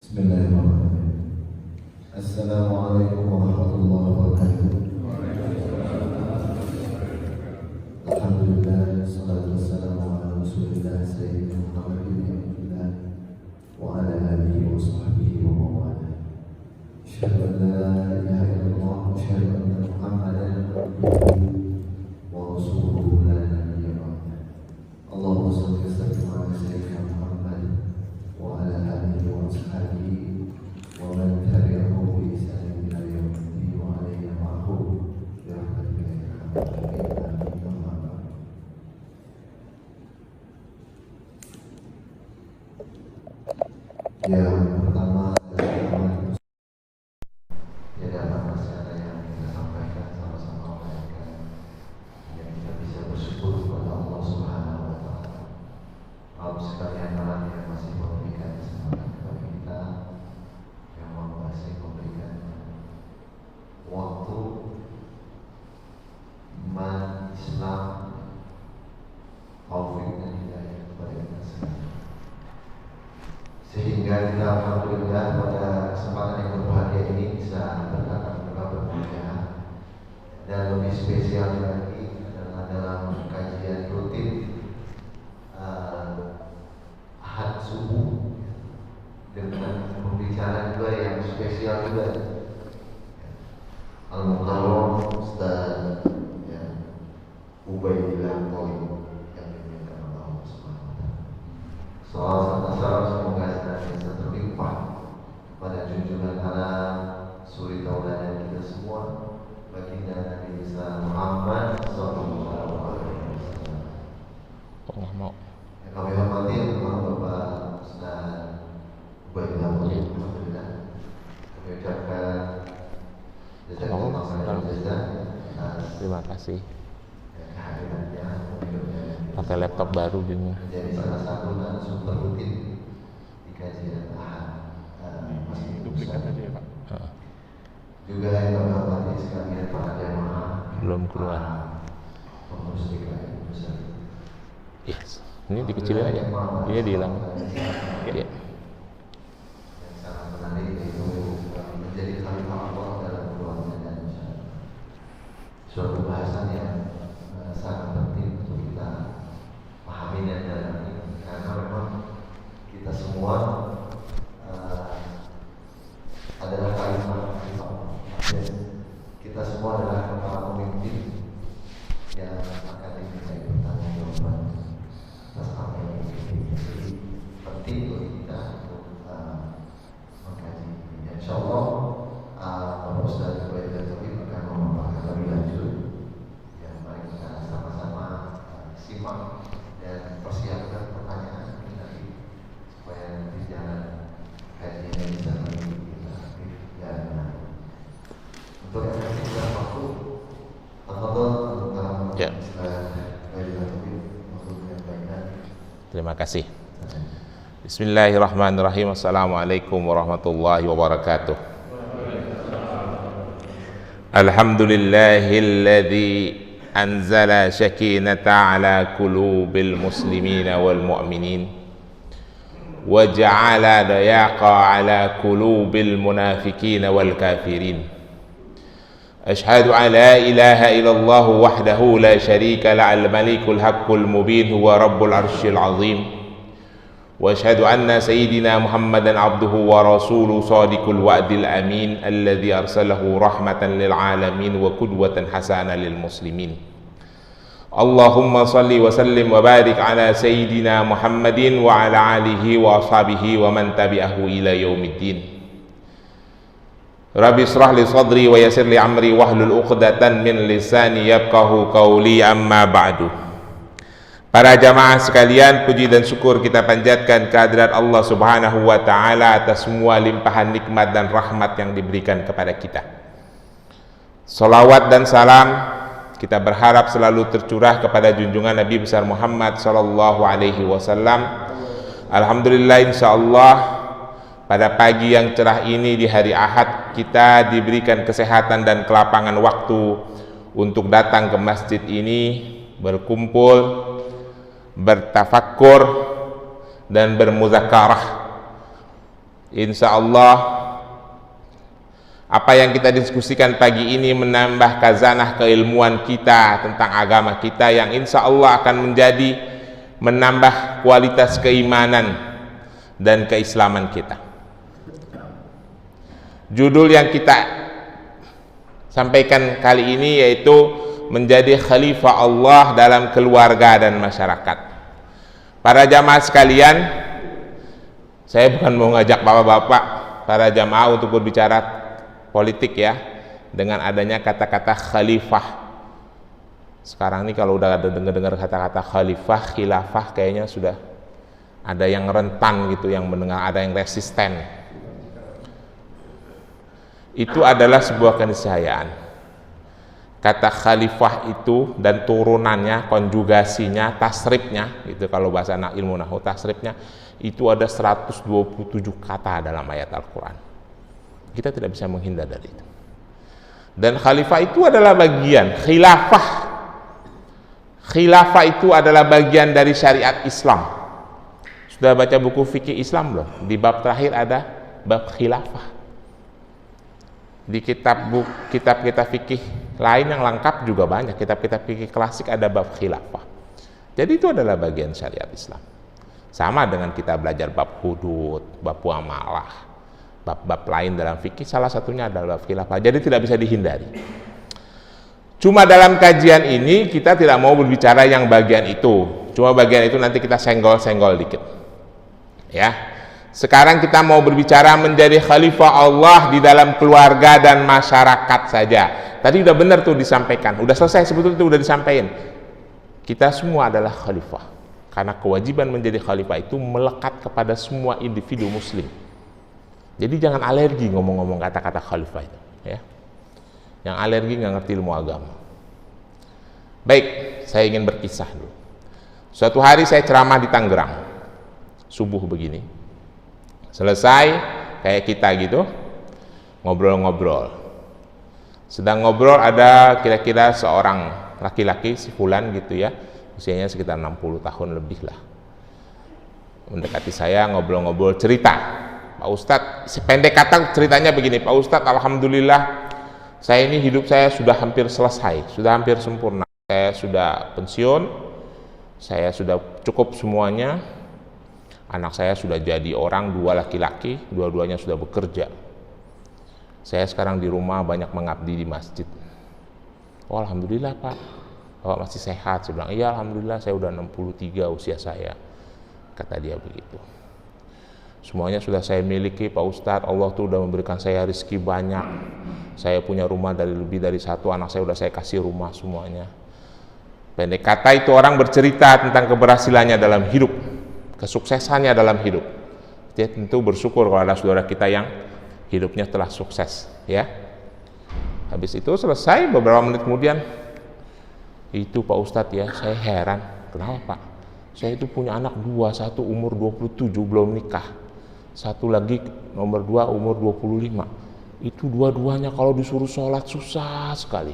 Bismillahirrahmanirrahim. Assalamualaikum warahmatullahi wabarakatuh. Alhamdulillah, salatu wassalamu ala rasulillah sayyidina Muhammadin Abdullah wa ala alihi wa sahbihi wa mawala. Asyhadu an la ilaha illallah wa asyhadu anna Muhammadan abduhu wa rasuluhu la nabiyya ba'dah. Allahumma shalli wa sallim ala sayyidina Muhammad wa ala alihi wa sahbihi wa man tabi'ahu bi ihsan ila yaumil din wa alayhi ma'ahu bi rahmatika ya arhamar rahimin. Yang pertama tidak ada masalah yang kita sampaikan sama-sama mereka yang kita bisa bersyukur kepada Allah Subhanahu wa Ta'ala. Maaf sekalian alam yang masih memberikan kesempatan kepada kita, yang masih memberikan waktu iman Islam, taufik dan hidayah kepada kita semua. Sehingga kita alhamdulillah pada kesempatan yang berbahagia ini bisa bertatap muka bermulia. Dan lebih spesial lagi adalah dalam kajian rutin Ahad subuh dengan pembicaraan juga yang spesial juga, Al-Mukarram Ustaz Ubaidillah Qolim yang diminta Allah Subhanahu wa Ta'ala. Semoga senantiasa terlimpah pada junjungan alam suri tauladan kita semua, baginda Nabi besar Muhammad sallallahu alaihi wasallam. Yang kami hormati Bapak Ustaz Ubaidillah Qolim, alhamdulillah kami ucapkan jazakallahu khairan. Terima kasih. Kehadirannya Pakai laptop baru gini. menjadi salah satu narasumber rutin di kajian Ahad. Duplikat aja ya Pak. Juga yang kami hormati sekalian para jamaah Belum keluar. pengurus DKM besar. Yes. Ini dikecilin aja. Ini dihilang. Ya. Yang sangat menarik yaitu menjadi khalifah Allah dalam keluarga dan masyarakat. Suatu bahasan yang sangat penting untuk kita pahami dan dalami, karena memang kita semua adalah khalifah Allah. Kita semua adalah para pemimpin yang akan dimintai pertanggungjawaban atas apa yang kita jadi penting bagi kita untuk mengkaji ini. Insyaallah Bapak Ustaz Ubaidillah Qolim akan memaparkan lebih lanjut. Ya, mari kita sama-sama simak dan persiapkan pertanyaan nanti supaya nanti jangan kajiannya bisa lebih aktif dan untuk yang masih kurang waktu, tafadhol untuk Ya. Ubaidillah Qolim untuk menyampaikan. Terima kasih. Bismillahirrahmanirrahim. Assalamualaikum warahmatullahi wabarakatuh. Alhamdulillahilladzi anzala sakinata ala qulubil muslimina wal mu'minin wa ja'ala dayaqa ala qulubil munafiqina wal kafirin. Ashhadu an la ilaha illallah wahdahu la syarika la al-malikul haqqul mubin huwa rabbul arsyil azim. واشهد ان سيدنا محمدا عبده ورسوله صادق الوعد الامين الذي ارسله رحمه للعالمين وقدوه حسنه للمسلمين. اللهم صل وسلم وبارك على سيدنا محمد وعلى اله واصحابه ومن تبعه الى يوم الدين. رب اشرح لي صدري ويسر لي امري واحلل عقدة من لساني يفقهوا قولي. اما بعد. Para jamaah sekalian, puji dan syukur kita panjatkan kehadirat Allah Subhanahu wa Ta'ala atas semua limpahan nikmat dan rahmat yang diberikan kepada kita. Salawat dan salam kita berharap selalu tercurah kepada junjungan Nabi besar Muhammad sallallahu alaihi wasallam. Alhamdulillah, insyaallah pada pagi yang cerah ini di hari Ahad kita diberikan kesehatan dan kelapangan waktu untuk datang ke masjid ini, berkumpul, bertafakkur dan bermuzakarah Insya Allah apa yang kita diskusikan pagi ini menambah khazanah keilmuan kita tentang agama kita, yang insya Allah akan menambah kualitas keimanan dan keislaman kita. Judul yang kita sampaikan kali ini yaitu menjadi khalifah Allah dalam keluarga dan masyarakat. Para jamaah sekalian, saya bukan mau ngajak bapak-bapak para jamaah untuk berbicara politik ya, dengan adanya kata-kata khalifah. Sekarang ini kalau udah ada dengar kata-kata khalifah, khilafah, kayaknya sudah ada yang rentan gitu, yang mendengar, ada yang resisten. Itu adalah sebuah keniscayaan. Kata khalifah itu dan turunannya, konjugasinya, tasrifnya, itu kalau bahasa ilmu nahwu, tasrifnya itu ada 127 kata dalam ayat Al-Quran. Kita tidak bisa menghindar dari itu. Dan khalifah itu adalah bagian khilafah. Khilafah itu adalah bagian dari syariat Islam. Sudah baca buku fikih Islam belum? Di bab terakhir ada bab khilafah. Di kitab fikih lain yang lengkap juga banyak. Kitab-kitab fikih klasik ada bab khilafah. Jadi itu adalah bagian syariat Islam. Sama dengan kita belajar bab hudud, bab muamalah, bab-bab lain dalam fikih, salah satunya adalah bab khilafah. Jadi tidak bisa dihindari. Cuma dalam kajian ini kita tidak mau berbicara yang bagian itu. Cuma bagian itu nanti kita senggol-senggol dikit. Ya. Sekarang kita mau berbicara menjadi khalifah Allah di dalam keluarga dan masyarakat saja. Tadi udah benar tuh disampaikan, udah selesai sebetulnya, itu udah disampaikan. Kita semua adalah khalifah, karena kewajiban menjadi khalifah itu melekat kepada semua individu muslim. Jadi jangan alergi ngomong-ngomong kata-kata khalifah itu, ya. Yang alergi nggak ngerti ilmu agama. Baik, saya ingin berkisah dulu. Suatu hari saya ceramah di Tangerang, subuh begini. Selesai kayak kita gitu, ngobrol-ngobrol. Sedang ngobrol ada kira-kira seorang laki-laki, si fulan gitu ya, usianya sekitar 60 tahun lebih lah. Mendekati saya, ngobrol-ngobrol, cerita. Pak Ustadz, sependek kata ceritanya begini, Pak Ustadz, alhamdulillah saya ini hidup saya sudah hampir selesai, sudah hampir sempurna. Saya sudah pensiun, saya sudah cukup semuanya. Anak saya sudah jadi orang, 2 laki-laki, dua-duanya sudah bekerja. Saya sekarang di rumah banyak mengabdi di masjid. Oh, alhamdulillah Pak, Bapak masih sehat. Saya bilang, iya alhamdulillah, saya udah 63 usia saya. Kata dia begitu. Semuanya sudah saya miliki Pak Ustadz, Allah tuh udah memberikan saya rezeki banyak. Saya punya rumah lebih dari 1, anak saya udah saya kasih rumah semuanya. Pendek kata itu orang bercerita tentang keberhasilannya dalam hidup, kesuksesannya dalam hidup. Dia tentu bersyukur kalau ada saudara kita yang hidupnya telah sukses, ya. Habis itu selesai, beberapa menit kemudian, itu Pak Ustadz ya, saya heran, kenapa Pak? Saya itu punya anak 2, satu umur 27 belum nikah, satu lagi nomor 2 umur 25. Itu dua-duanya kalau disuruh sholat susah sekali.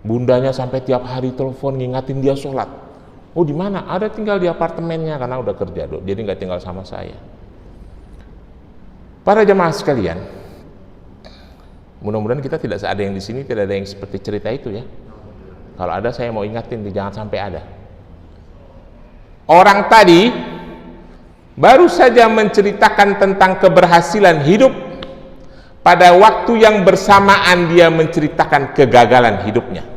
Bundanya sampai tiap hari telepon ngingatin dia sholat. Oh di mana? Ada tinggal di apartemennya karena udah kerja, jadi nggak tinggal sama saya. Para jemaah sekalian, mudah-mudahan kita tidak ada yang di sini tidak ada yang seperti cerita itu ya. Kalau ada saya mau ingatin, jangan sampai ada. Orang tadi baru saja menceritakan tentang keberhasilan hidup, pada waktu yang bersamaan dia menceritakan kegagalan hidupnya.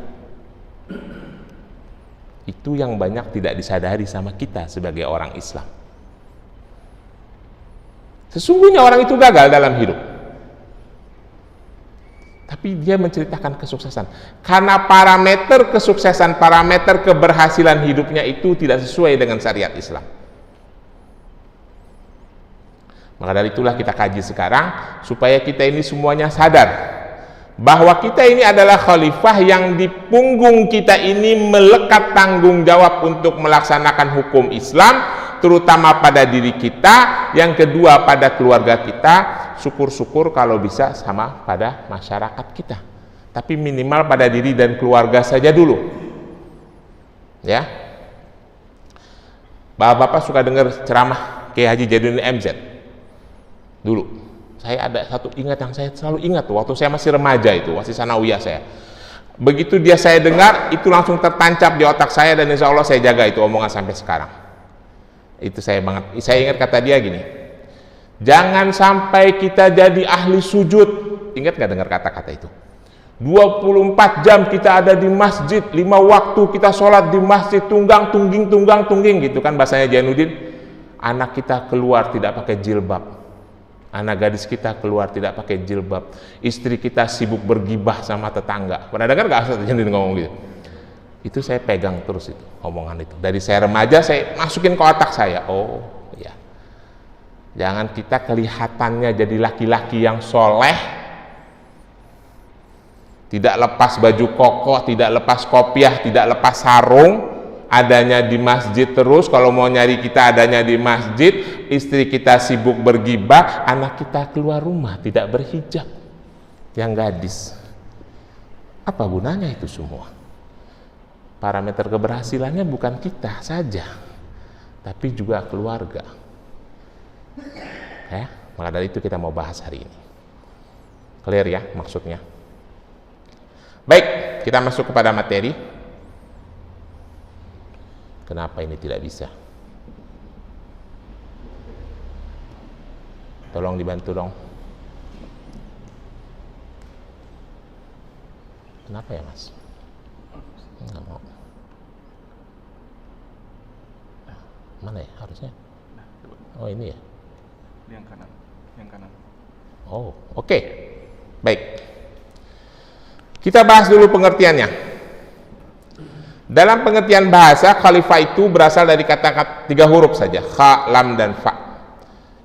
Itu yang banyak tidak disadari sama kita sebagai orang Islam. Sesungguhnya orang itu gagal dalam hidup, tapi dia menceritakan kesuksesan. Karena parameter kesuksesan, parameter keberhasilan hidupnya itu tidak sesuai dengan syariat Islam. Maka dari itulah kita kaji sekarang, supaya kita ini semuanya sadar bahwa kita ini adalah khalifah yang di punggung kita ini melekat tanggung jawab untuk melaksanakan hukum Islam, terutama pada diri kita, yang kedua pada keluarga kita, syukur-syukur kalau bisa sama pada masyarakat kita, tapi minimal pada diri dan keluarga saja dulu ya. Bapak-bapak suka dengar ceramah Kiai Haji Jainuddin MZ, Dulu saya ada satu yang saya selalu ingat tuh, waktu saya masih remaja itu, masih sanawiyah saya. Begitu saya dengar, itu langsung tertancap di otak saya, dan insya Allah saya jaga itu omongan sampai sekarang. Itu saya ingat kata dia gini, jangan sampai kita jadi ahli sujud. Ingat gak dengar kata-kata itu? 24 jam kita ada di masjid, 5 waktu kita sholat di masjid, tunggang tungging gitu kan bahasanya Jainuddin. Anak kita keluar tidak pakai jilbab, anak gadis kita keluar tidak pakai jilbab, istri kita sibuk bergibah sama tetangga. Pernah dengar gak Ustaz Jainuddin ngomong gitu? Itu saya pegang terus itu omongan itu. Dari saya remaja saya masukin ke otak saya. Oh ya, jangan kita kelihatannya jadi laki-laki yang soleh, tidak lepas baju koko, tidak lepas kopiah, tidak lepas sarung, adanya di masjid terus. Kalau mau nyari kita adanya di masjid, istri kita sibuk bergibah, anak kita keluar rumah tidak berhijab, yang gadis. Apa gunanya itu semua? Parameter keberhasilannya bukan kita saja, tapi juga keluarga. Ya, maka dari itu kita mau bahas hari ini. Clear ya maksudnya? Baik, kita masuk kepada materi. Kenapa ini tidak bisa? Tolong dibantu dong. Kenapa ya Mas? Nggak mau. Mana ya harusnya? Oh ini ya? Yang kanan. Oh, oke. Baik. Kita bahas dulu pengertiannya. Dalam pengertian bahasa, khalifah itu berasal dari kata-kata 3 huruf saja, kha, lam, dan fa,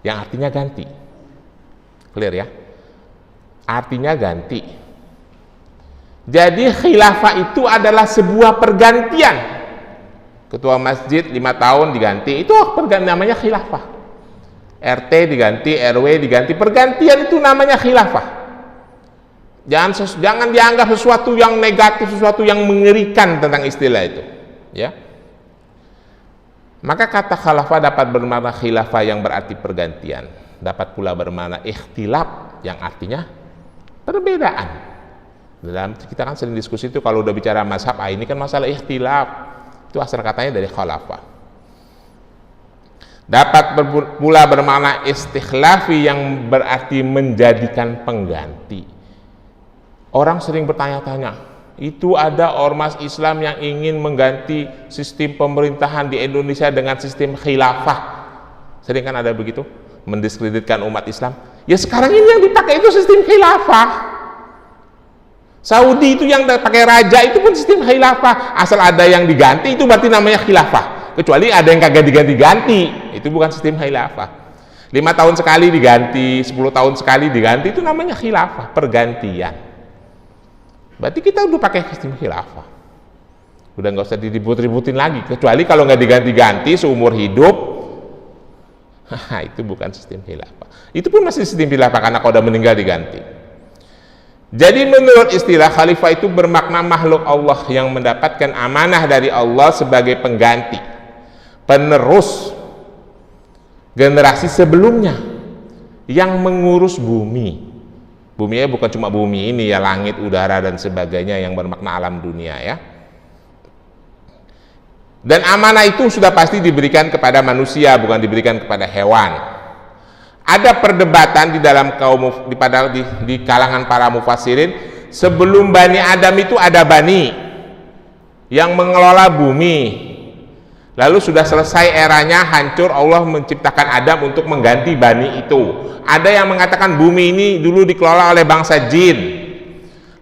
yang artinya ganti. Clear ya? Artinya ganti. Jadi khilafah itu adalah sebuah pergantian. Ketua masjid 5 tahun diganti, itu namanya khilafah. RT diganti, RW diganti, pergantian itu namanya khilafah. Jangan dianggap sesuatu yang negatif, sesuatu yang mengerikan tentang istilah itu, ya. Maka kata khalafah dapat bermakna khilafah yang berarti pergantian, dapat pula bermakna ikhtilaf yang artinya perbedaan. Dalam kita kan sering diskusi itu kalau udah bicara mazhab, ini kan masalah ikhtilaf. Itu asal katanya dari khalafah. Dapat pula bermakna istikhlafi yang berarti menjadikan pengganti. Orang sering bertanya-tanya, itu ada ormas Islam yang ingin mengganti sistem pemerintahan di Indonesia dengan sistem khilafah. Sering kan ada begitu, mendiskreditkan umat Islam. Ya sekarang ini yang dipakai itu sistem khilafah. Saudi itu yang pakai raja itu pun sistem khilafah. Asal ada yang diganti itu berarti namanya khilafah. Kecuali ada yang kagak diganti-ganti, itu bukan sistem khilafah. 5 tahun sekali diganti, 10 tahun sekali diganti, itu namanya khilafah, pergantian. Berarti kita udah pakai sistem khilafah. Udah nggak usah diribut-ributin lagi. Kecuali kalau nggak diganti-ganti seumur hidup, itu bukan sistem khilafah. Itu pun masih sistem khilafah karena kalau udah meninggal diganti. Jadi menurut istilah khalifah itu bermakna makhluk Allah yang mendapatkan amanah dari Allah sebagai pengganti, penerus generasi sebelumnya yang mengurus bumi. Buminya bukan cuma bumi ini ya, langit, udara dan sebagainya yang bermakna alam dunia ya. Dan amanah itu sudah pasti diberikan kepada manusia, bukan diberikan kepada hewan. Ada perdebatan di dalam di kalangan para mufassirin, sebelum Bani Adam itu ada Bani yang mengelola bumi. Lalu sudah selesai eranya, hancur, Allah menciptakan Adam untuk mengganti Bani itu. Ada yang mengatakan bumi ini dulu dikelola oleh bangsa jin.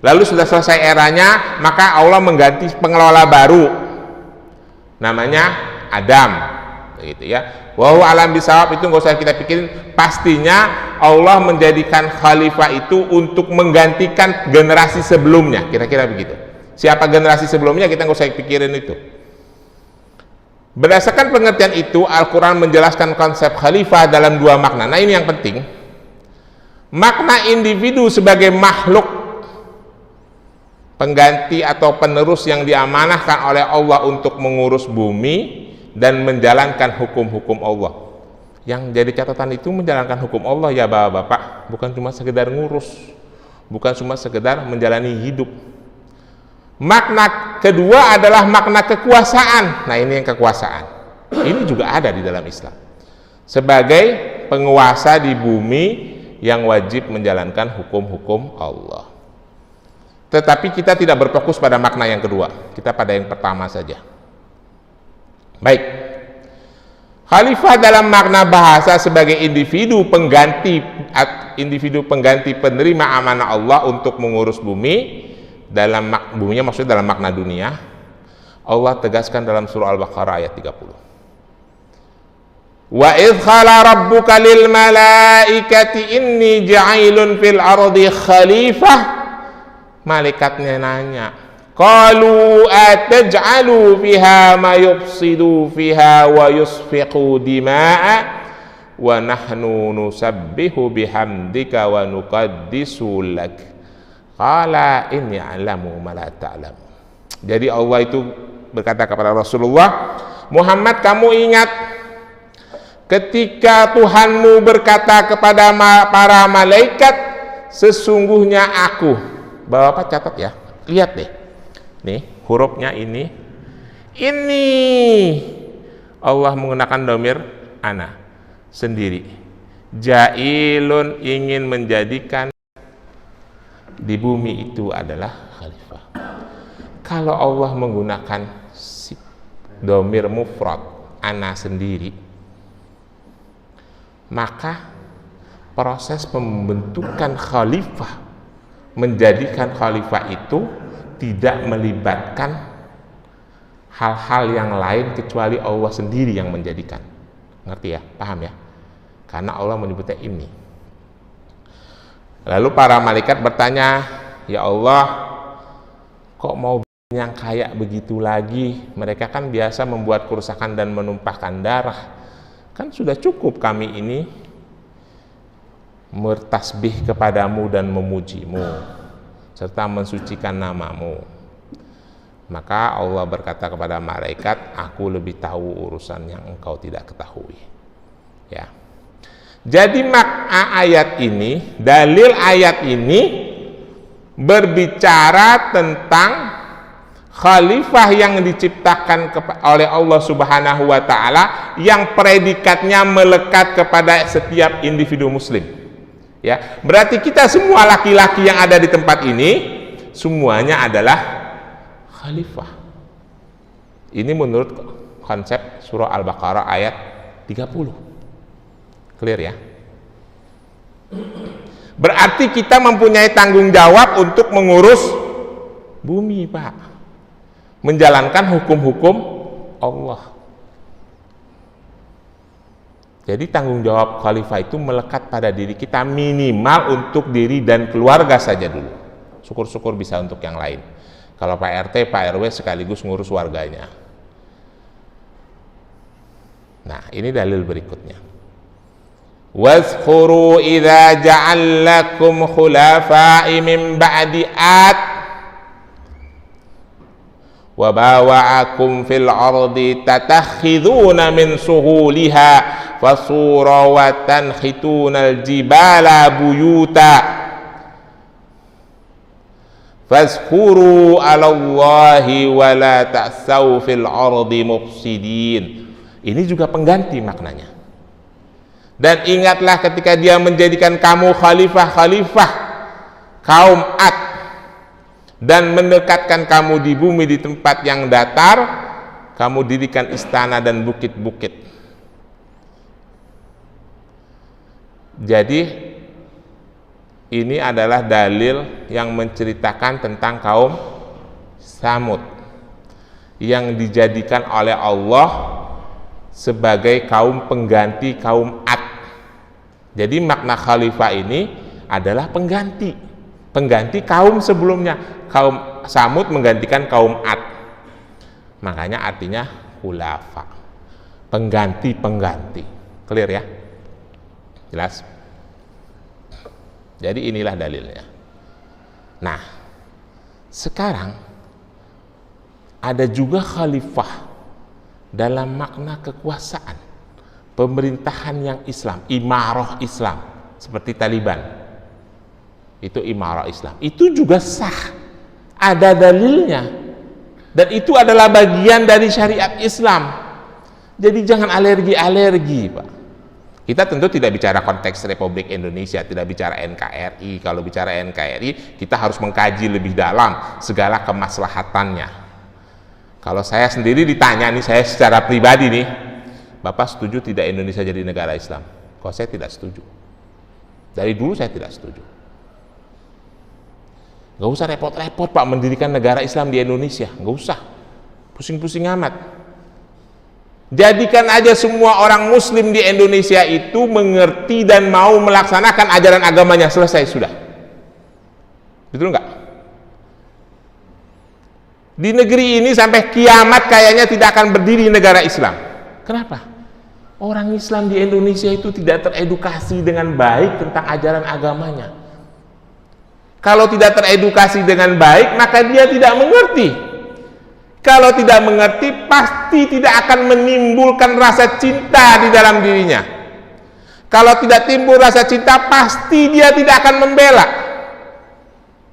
Lalu sudah selesai eranya, maka Allah mengganti pengelola baru. Namanya Adam. Gitu ya. Wallahu alam bisawab, itu nggak usah kita pikirin. Pastinya Allah menjadikan khalifah itu untuk menggantikan generasi sebelumnya, kira-kira begitu. Siapa generasi sebelumnya kita nggak usah pikirin itu. Berdasarkan pengertian itu, Al-Quran menjelaskan konsep khalifah dalam 2 makna. Nah ini yang penting. Makna individu sebagai makhluk pengganti atau penerus yang diamanahkan oleh Allah untuk mengurus bumi dan menjalankan hukum-hukum Allah. Yang jadi catatan itu menjalankan hukum Allah ya bapak-bapak, bukan cuma sekedar ngurus, bukan cuma sekedar menjalani hidup. Makna kedua adalah makna kekuasaan. Nah, ini yang kekuasaan. Ini juga ada di dalam Islam. Sebagai penguasa di bumi yang wajib menjalankan hukum-hukum Allah. Tetapi kita tidak berfokus pada makna yang kedua. Kita pada yang pertama saja. Baik. Khalifah dalam makna bahasa sebagai individu pengganti penerima amanah Allah untuk mengurus bumi. Dalam buminya maksudnya dalam makna dunia. Allah tegaskan dalam surah Al-Baqarah ayat 30. Wa idh khala rabbuka lil malaikati inni ja'ilun fil ardi khalifah. Malaikatnya nanya, qalu ataj'alu fiha ma yufsidu fiha wa yusfiqu dima'a wa nahnu nusabbihu bihamdika wa nuqaddisu lak. Qala inni a'lamu ma la ta'lamu. Jadi Allah itu berkata kepada Rasulullah, Muhammad, kamu ingat ketika Tuhanmu berkata kepada para malaikat, sesungguhnya aku. Bapak catat ya, lihat deh. Nih, hurufnya ini. Allah menggunakan domir ana, sendiri. Ja'ilun, ingin menjadikan di bumi itu adalah khalifah. Kalau Allah menggunakan domir mufrad, ana sendiri, maka proses pembentukan khalifah, menjadikan khalifah itu tidak melibatkan hal-hal yang lain kecuali Allah sendiri yang menjadikan. Ngerti ya? Paham ya? Karena Allah menyebutnya ini. Lalu para malaikat bertanya, ya Allah, kok mau yang kayak begitu lagi? Mereka kan biasa membuat kerusakan dan menumpahkan darah. Kan sudah cukup kami ini bertasbih kepadamu dan memujimu serta mensucikan namamu. Maka Allah berkata kepada malaikat, aku lebih tahu urusan yang engkau tidak ketahui. Ya. Jadi makna ayat ini, dalil ayat ini berbicara tentang khalifah yang diciptakan oleh Allah Subhanahu wa taala yang predikatnya melekat kepada setiap individu muslim. Ya, berarti kita semua laki-laki yang ada di tempat ini semuanya adalah khalifah. Ini menurut konsep surah Al-Baqarah ayat 30. Clear ya? Berarti kita mempunyai tanggung jawab untuk mengurus bumi, Pak. Menjalankan hukum-hukum Allah. Jadi tanggung jawab khalifah itu melekat pada diri kita, minimal untuk diri dan keluarga saja dulu. Syukur-syukur bisa untuk yang lain. Kalau Pak RT, Pak RW sekaligus ngurus warganya. Nah, ini dalil berikutnya. Wazkuru idza ja'alakum khulafa'i min ba'di 'ad wa bawa'akum fil ardi tatakhiduna min suhuliha fasura wa tanhitunal jibala buyuta fazkuru 'alallahi wa la ta'saw fil ardi mufsidin. Ini juga pengganti maknanya. Dan ingatlah ketika dia menjadikan kamu khalifah-khalifah kaum Ad dan mendekatkan kamu di bumi di tempat yang datar, kamu dirikan istana dan bukit-bukit. Jadi ini adalah dalil yang menceritakan tentang kaum Samud yang dijadikan oleh Allah sebagai kaum pengganti kaum Ad. Jadi makna khalifah ini adalah pengganti kaum sebelumnya. Kaum Samud menggantikan kaum Ad. Makanya artinya khulafa, pengganti. Clear ya? Jelas? Jadi inilah dalilnya. Nah, sekarang ada juga khalifah dalam makna kekuasaan, pemerintahan yang Islam, imarah Islam, seperti Taliban, itu imarah Islam, itu juga sah, ada dalilnya, dan itu adalah bagian dari syariat Islam. Jadi jangan alergi, Pak. Kita tentu tidak bicara konteks Republik Indonesia, tidak bicara NKRI. Kalau bicara NKRI, kita harus mengkaji lebih dalam segala kemaslahatannya. Kalau saya sendiri ditanya nih, saya secara pribadi nih, Bapak setuju tidak Indonesia jadi negara Islam? Kalau saya tidak setuju. Dari dulu saya tidak setuju. Gak usah repot-repot Pak mendirikan negara Islam di Indonesia, gak usah. Pusing-pusing amat. Jadikan aja semua orang muslim di Indonesia itu mengerti dan mau melaksanakan ajaran agamanya, selesai sudah. Betul nggak? Di negeri ini sampai kiamat kayaknya tidak akan berdiri negara Islam. Kenapa? Orang Islam di Indonesia itu tidak teredukasi dengan baik tentang ajaran agamanya. Kalau tidak teredukasi dengan baik, maka dia tidak mengerti. Kalau tidak mengerti, pasti tidak akan menimbulkan rasa cinta di dalam dirinya. Kalau tidak timbul rasa cinta, pasti dia tidak akan membela.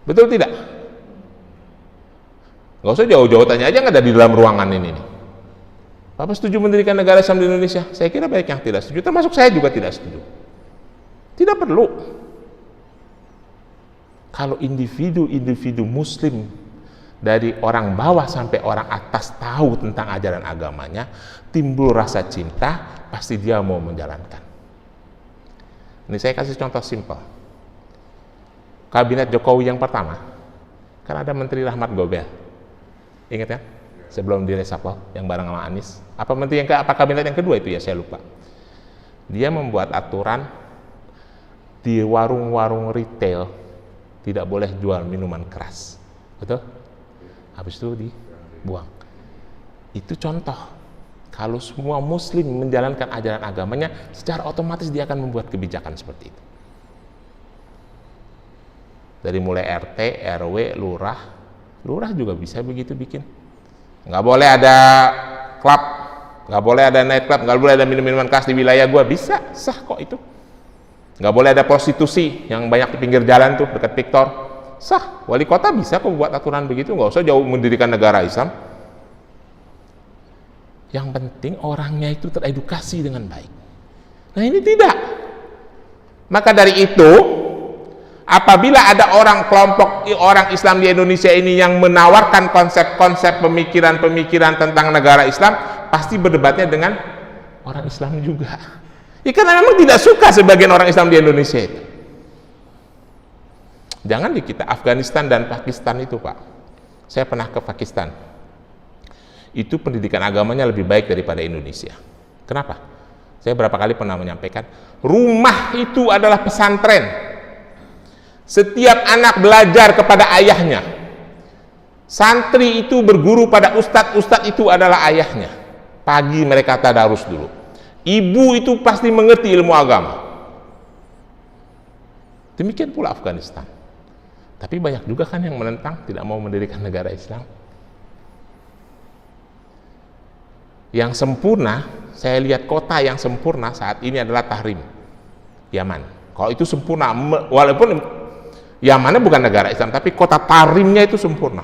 Betul tidak? Gak usah jauh-jauh, tanya aja nggak ada di dalam ruangan ini nih. Bapak setuju mendirikan negara Islam di Indonesia? Saya kira banyak yang tidak setuju, termasuk saya juga tidak setuju. Tidak perlu. Kalau individu-individu muslim dari orang bawah sampai orang atas tahu tentang ajaran agamanya, timbul rasa cinta, pasti dia mau menjalankan. Ini saya kasih contoh simpel. Kabinet Jokowi yang pertama, kan ada Menteri Rahmat Gobel. Ingat ya? Sebelum di reshuffle yang bareng sama Anies. Apa menteri yang apa kabinet yang kedua itu ya, saya lupa. Dia membuat aturan di warung-warung retail tidak boleh jual minuman keras. Betul? Habis itu dibuang. Itu contoh. Kalau semua muslim menjalankan ajaran agamanya, secara otomatis dia akan membuat kebijakan seperti itu. Dari mulai RT, RW, lurah juga bisa begitu bikin. Nggak boleh ada klub, nggak boleh ada night club, nggak boleh ada minum-minuman keras di wilayah gua, bisa, sah kok itu. Nggak boleh ada prostitusi yang banyak di pinggir jalan tuh, dekat Victor. Sah, wali kota bisa kok buat aturan begitu, nggak usah jauh mendirikan negara Islam. Yang penting orangnya itu teredukasi dengan baik. Nah ini tidak. Maka dari itu, apabila ada kelompok orang Islam di Indonesia ini yang menawarkan konsep-konsep pemikiran-pemikiran tentang negara Islam, pasti berdebatnya dengan orang Islam juga. Ya karena memang tidak suka sebagian orang Islam di Indonesia itu. Jangan di kita, Afghanistan dan Pakistan itu Pak, saya pernah ke Pakistan, itu pendidikan agamanya lebih baik daripada Indonesia. Kenapa? Saya berapa kali pernah menyampaikan, rumah itu adalah pesantren. Setiap anak belajar kepada ayahnya. Santri itu berguru pada ustadz itu adalah ayahnya. Pagi mereka tadarus dulu. Ibu itu pasti mengerti ilmu agama. Demikian pula Afghanistan. Tapi banyak juga kan yang menentang, tidak mau mendirikan negara Islam. Yang sempurna, saya lihat kota yang sempurna saat ini adalah Tahrim, Yaman. Kalau itu sempurna, walaupun Yamannya bukan negara Islam, tapi kota Tahrimnya itu sempurna.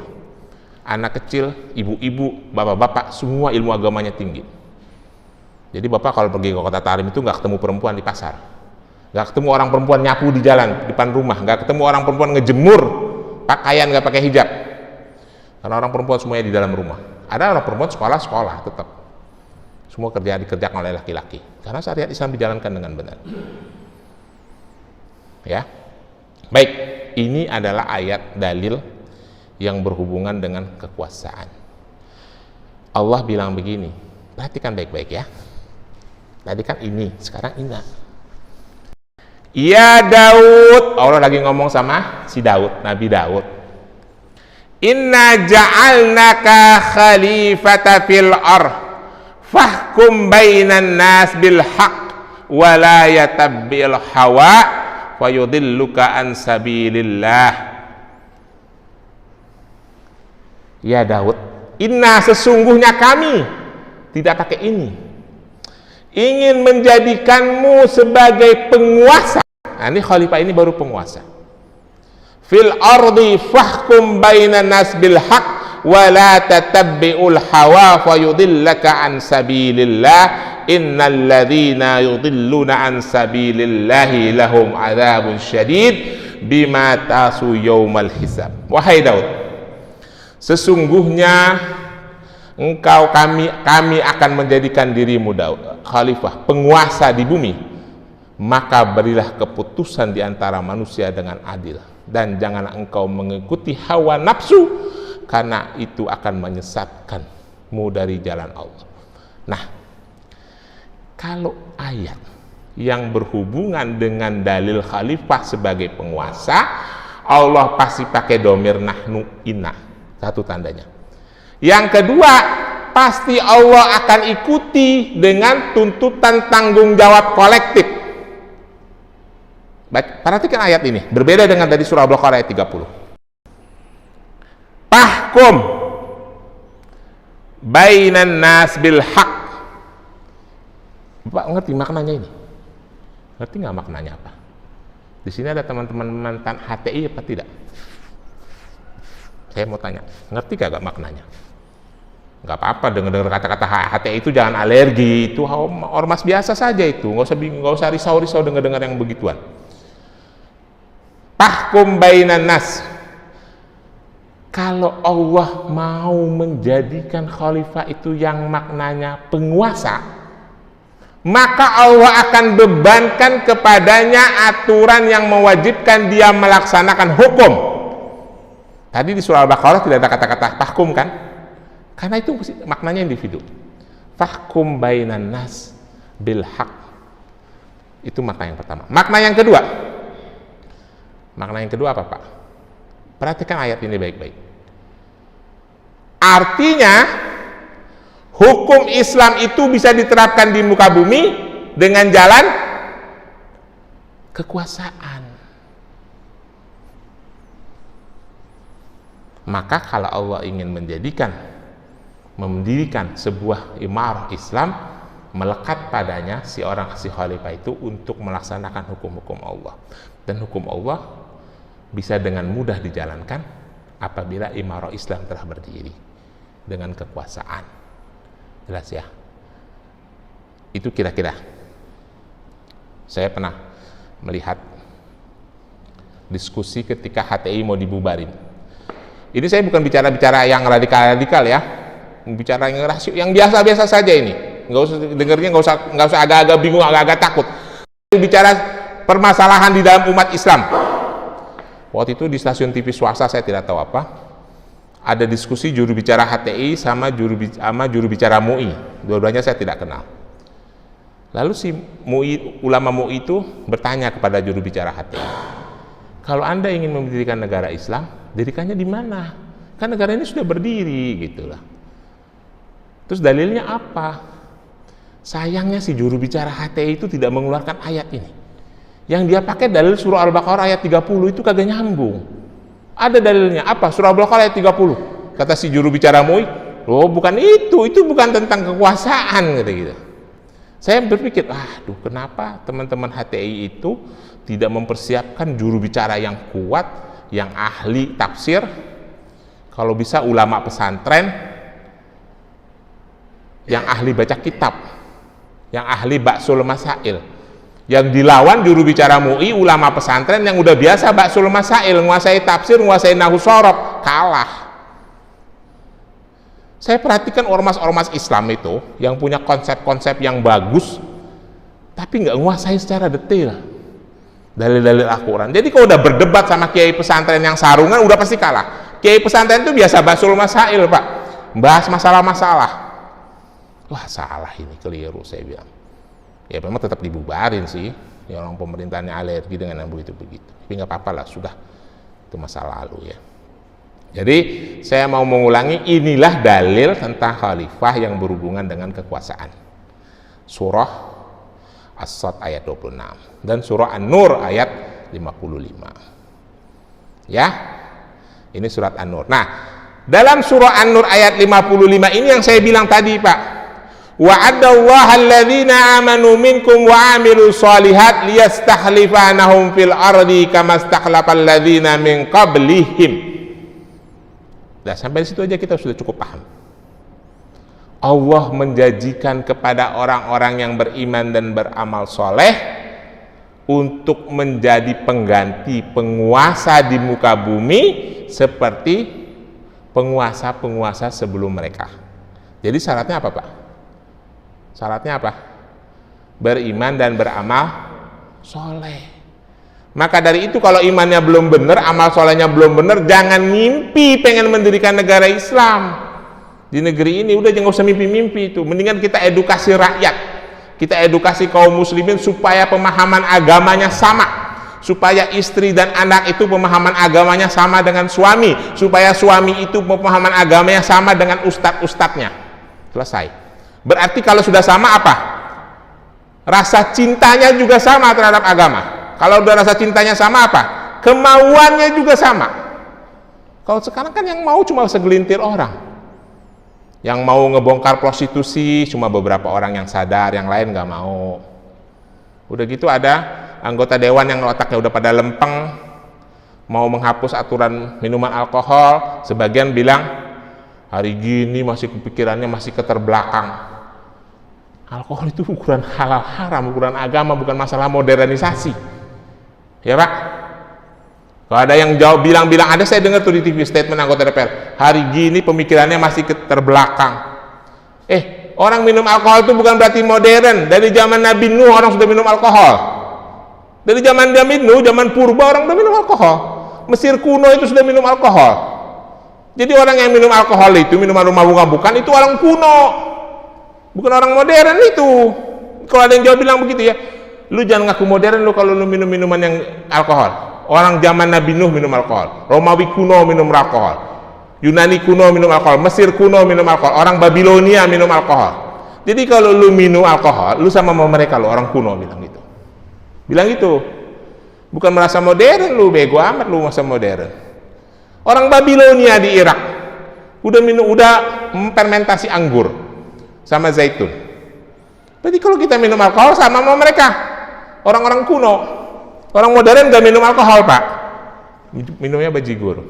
Anak kecil, ibu-ibu, bapak-bapak, semua ilmu agamanya tinggi. Jadi bapak kalau pergi ke kota Tahrim itu nggak ketemu perempuan di pasar. Nggak ketemu orang perempuan nyapu di jalan depan rumah, nggak ketemu orang perempuan ngejemur pakaian nggak pakai hijab, karena orang perempuan semuanya di dalam rumah. Ada orang perempuan sekolah tetap, semua dikerjakan oleh laki-laki, karena syariat Islam dijalankan dengan benar. Ya, baik, ini adalah ayat dalil yang berhubungan dengan kekuasaan. Allah bilang begini, perhatikan baik-baik ya. Tadi kan ini, sekarang ini. Ya Daud, Allah lagi ngomong sama si Daud, Nabi Daud. Inna ja'alnaka khalifata fil ardh fahkum bainan nas bil haqq wa la yatabbil hawa fayudilluka an sabilillah. Ya Daud, inna sesungguhnya kami, tidak pakai ini. ingin menjadikanmu sebagai penguasa. Nah, ini khalifah ini baru penguasa. Fil ardi fahkum bainan nas bil haq wa la tatabbi'ul hawa fayudillaka an sabilillah innal ladzina yudilluna an sabilillahi lahum adzabun syadid bima tasu yaumal hisab. Wahai Daud, sesungguhnya engkau kami akan menjadikan dirimu Daud khalifah, penguasa di bumi, maka berilah keputusan di antara manusia dengan adil, dan janganlah engkau mengikuti hawa nafsu, karena itu akan menyesatkanmu dari jalan Allah. Nah, kalau ayat yang berhubungan dengan dalil khalifah sebagai penguasa, Allah pasti pakai domir nahnu inna, satu tandanya. Yang kedua, pasti Allah akan ikuti dengan tuntutan tanggung jawab kolektif. Perhatikan ayat ini, berbeda dengan dari surah Al-Baqarah ayat 30. Fahkum bainan nas bil haq. Bapak ngerti maknanya ini? Ngerti nggak maknanya apa? Di sini ada teman-teman mantan HTI apa tidak? Saya mau tanya, ngerti gak maknanya? Nggak apa-apa dengar kata-kata HTI itu, jangan alergi, itu ormas biasa saja itu, nggak usah risau-risau dengar yang begituan. Tahkum bainan nas. Kalau Allah mau menjadikan khalifah itu yang maknanya penguasa, maka Allah akan bebankan kepadanya aturan yang mewajibkan dia melaksanakan hukum. Tadi di surah Al-Baqarah tidak ada kata-kata tahkum kan? Karena itu maknanya individu. Fahkum bainan nas bil haq. Itu makna yang pertama. Makna yang kedua. Makna yang kedua apa, Pak? Perhatikan ayat ini baik-baik. Artinya hukum Islam itu bisa diterapkan di muka bumi dengan jalan kekuasaan. Maka kalau Allah ingin mendirikan sebuah imarah Islam, melekat padanya si khalifah itu untuk melaksanakan hukum-hukum Allah. Dan hukum Allah bisa dengan mudah dijalankan apabila imarah Islam telah berdiri dengan kekuasaan. Jelas ya? Itu kira-kira. Saya pernah melihat diskusi ketika HTI mau dibubarin. Ini saya bukan bicara yang radikal-radikal ya, bicara yang biasa-biasa saja ini. Nggak usah dengarnya, nggak usah agak-agak bingung, agak-agak takut. Bicara permasalahan di dalam umat Islam. Waktu itu di stasiun TV swasta, saya tidak tahu apa, ada diskusi juru bicara HTI sama juru bicara MUI. Dua-duanya saya tidak kenal. Lalu si ulama MUI itu bertanya kepada juru bicara HTI, kalau Anda ingin mendirikan negara Islam, dirikannya di mana? Kan negara ini sudah berdiri, gitulah. Terus dalilnya apa? Sayangnya si juru bicara HTI itu tidak mengeluarkan ayat ini. Yang dia pakai dalil surah Al-Baqarah ayat 30 itu kagak nyambung. Ada dalilnya apa? Surah Al-Baqarah ayat 30. Kata si juru bicara MUI, "Oh, bukan itu bukan tentang kekuasaan," gitu. Saya berpikir, aduh, kenapa teman-teman HTI itu tidak mempersiapkan juru bicara yang kuat, yang ahli tafsir, kalau bisa ulama pesantren, yang ahli baca kitab, yang ahli baksul masail. Yang dilawan juru bicara MUI, ulama pesantren yang udah biasa baksul masail, menguasai tafsir, menguasai nahwu shorof, kalah. Saya perhatikan ormas-ormas Islam itu yang punya konsep-konsep yang bagus, tapi nggak menguasai secara detail dalil-dalil Al-Quran. Jadi kalau udah berdebat sama kiai pesantren yang sarungan, udah pasti kalah. Kiai pesantren itu biasa baksul masail, Pak, bahas masalah-masalah. Wah, salah ini, keliru, saya bilang. Ya memang tetap dibubarin sih, ya orang pemerintahnya alergi dengan yang begitu-begitu. Tapi nggak apa-apa lah, sudah, itu masa lalu ya. Jadi saya mau mengulangi, inilah dalil tentang khalifah yang berhubungan dengan kekuasaan. Surah As-Sad ayat 26 dan surah An-Nur ayat 55. Ya, ini surat An-Nur. Nah, dalam surah An-Nur ayat 55 ini yang saya bilang tadi, Pak, Wa'adallaha alladhina amanu minkum wa amilu shalihat liyastakhlifanahum fil ardi kama stakhlafal ladzina min qablihim. Nah, sampai situ aja kita sudah cukup paham. Allah menjanjikan kepada orang-orang yang beriman dan beramal soleh untuk menjadi pengganti penguasa di muka bumi seperti penguasa-penguasa sebelum mereka. Jadi syaratnya apa, Pak? Syaratnya apa? Beriman dan beramal soleh. Maka dari itu kalau imannya belum benar, amal solehnya belum benar, jangan mimpi pengen mendirikan negara Islam di negeri ini. Udah jangan usah mimpi-mimpi itu. Mendingan kita edukasi rakyat, kita edukasi kaum muslimin supaya pemahaman agamanya sama, supaya istri dan anak itu pemahaman agamanya sama dengan suami, supaya suami itu pemahaman agamanya sama dengan ustadz-ustadznya. Selesai. Berarti kalau sudah sama apa? Rasa cintanya juga sama terhadap agama. Kalau udah rasa cintanya sama apa? Kemauannya juga sama. Kalau sekarang kan yang mau cuma segelintir orang. Yang mau ngebongkar prostitusi cuma beberapa orang yang sadar, yang lain nggak mau. Udah gitu ada anggota dewan yang otaknya udah pada lempeng, mau menghapus aturan minuman alkohol. Sebagian bilang hari gini masih kepikirannya masih keterbelakang. Alkohol itu ukuran halal haram, ukuran agama, bukan masalah modernisasi. Ya Pak? Kalau ada yang jawab bilang-bilang, ada saya dengar tuh di TV statement anggota DPR, hari gini pemikirannya masih terbelakang. Orang minum alkohol itu bukan berarti modern. Dari zaman Nabi Nuh orang sudah minum alkohol. Dari zaman Nabi Nuh, zaman purba orang sudah minum alkohol. Mesir kuno itu sudah minum alkohol. Jadi orang yang minum alkohol itu, minuman rumah bukan itu orang kuno, bukan orang modern itu. Kalau ada yang jawab bilang begitu ya, lu jangan ngaku modern lu kalau lu minum minuman yang alkohol. Orang zaman Nabi Nuh minum alkohol, Romawi kuno minum alkohol, Yunani kuno minum alkohol, Mesir kuno minum alkohol, orang Babilonia minum alkohol. Jadi kalau lu minum alkohol, lu sama mereka lu orang kuno bilang gitu. Bilang gitu. Bukan merasa modern lu, bego amat lu masa modern. Orang Babilonia di Irak udah fermentasi anggur sama zaitun. Berarti kalau kita minum alkohol sama mereka, orang-orang kuno. Orang modern gak minum alkohol, Pak. Minumnya bajigur.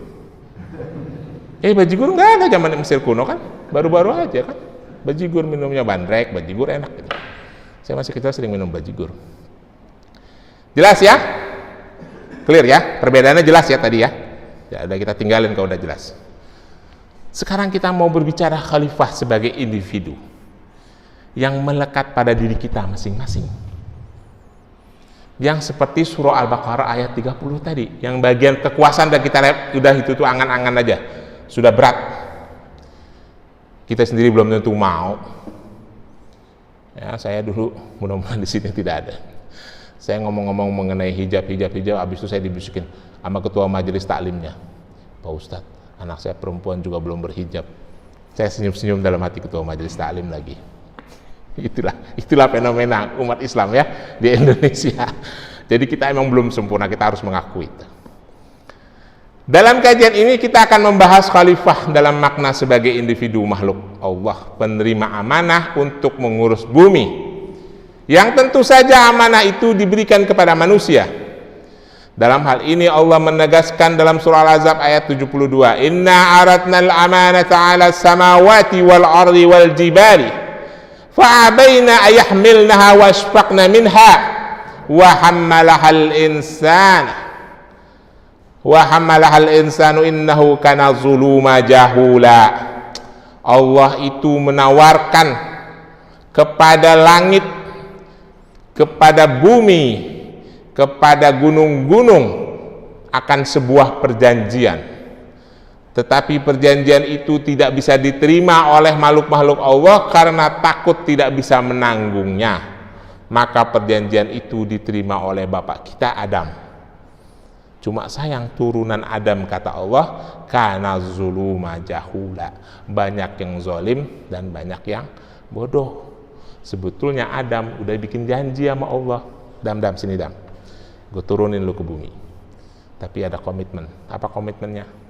Bajigur nggak ada zaman Mesir kuno kan, baru-baru aja kan. Bajigur minumnya bandrek, bajigur enak gitu. Saya masih kecil sering minum bajigur. Jelas ya? Clear ya? Perbedaannya jelas ya tadi ya? Ya udah kita tinggalin kalau udah jelas. Sekarang kita mau berbicara khalifah sebagai individu yang melekat pada diri kita masing-masing. Yang seperti surah Al-Baqarah ayat 30 tadi, yang bagian kekuasaan dan kita udah itu tuh angan-angan aja. Sudah berat. Kita sendiri belum tentu mau. Ya, saya dulu mudah-mudahan di sini tidak ada. Saya ngomong-ngomong mengenai hijab, habis itu saya dibisikin sama ketua majelis taklimnya. Pak Ustadz, anak saya perempuan juga belum berhijab. Saya senyum-senyum dalam hati ketua majelis taklim lagi. Itulah fenomena umat Islam ya di Indonesia. Jadi kita emang belum sempurna, kita harus mengakui itu. Dalam kajian ini kita akan membahas khalifah dalam makna sebagai individu makhluk Allah, penerima amanah untuk mengurus bumi, yang tentu saja amanah itu diberikan kepada manusia. Dalam hal ini Allah menegaskan dalam surah Al-Ahzab ayat 72, Inna aradnal amanata ala samawati wal ardi wal jibali fa'abaina ayahmilnaha wa ashfaqna minha wa hammalahal insanu innahu kana zuluma jahula. Allah itu menawarkan kepada langit, kepada bumi, kepada gunung-gunung akan sebuah perjanjian. Tetapi perjanjian itu tidak bisa diterima oleh makhluk-makhluk Allah karena takut tidak bisa menanggungnya. Maka perjanjian itu diterima oleh bapak kita Adam. Cuma sayang turunan Adam, kata Allah, kana zuluma jahula, banyak yang zalim dan banyak yang bodoh. Sebetulnya Adam udah bikin janji sama Allah, Dam sini Dam, gue turunin lu ke bumi. Tapi ada komitmen. Apa komitmennya?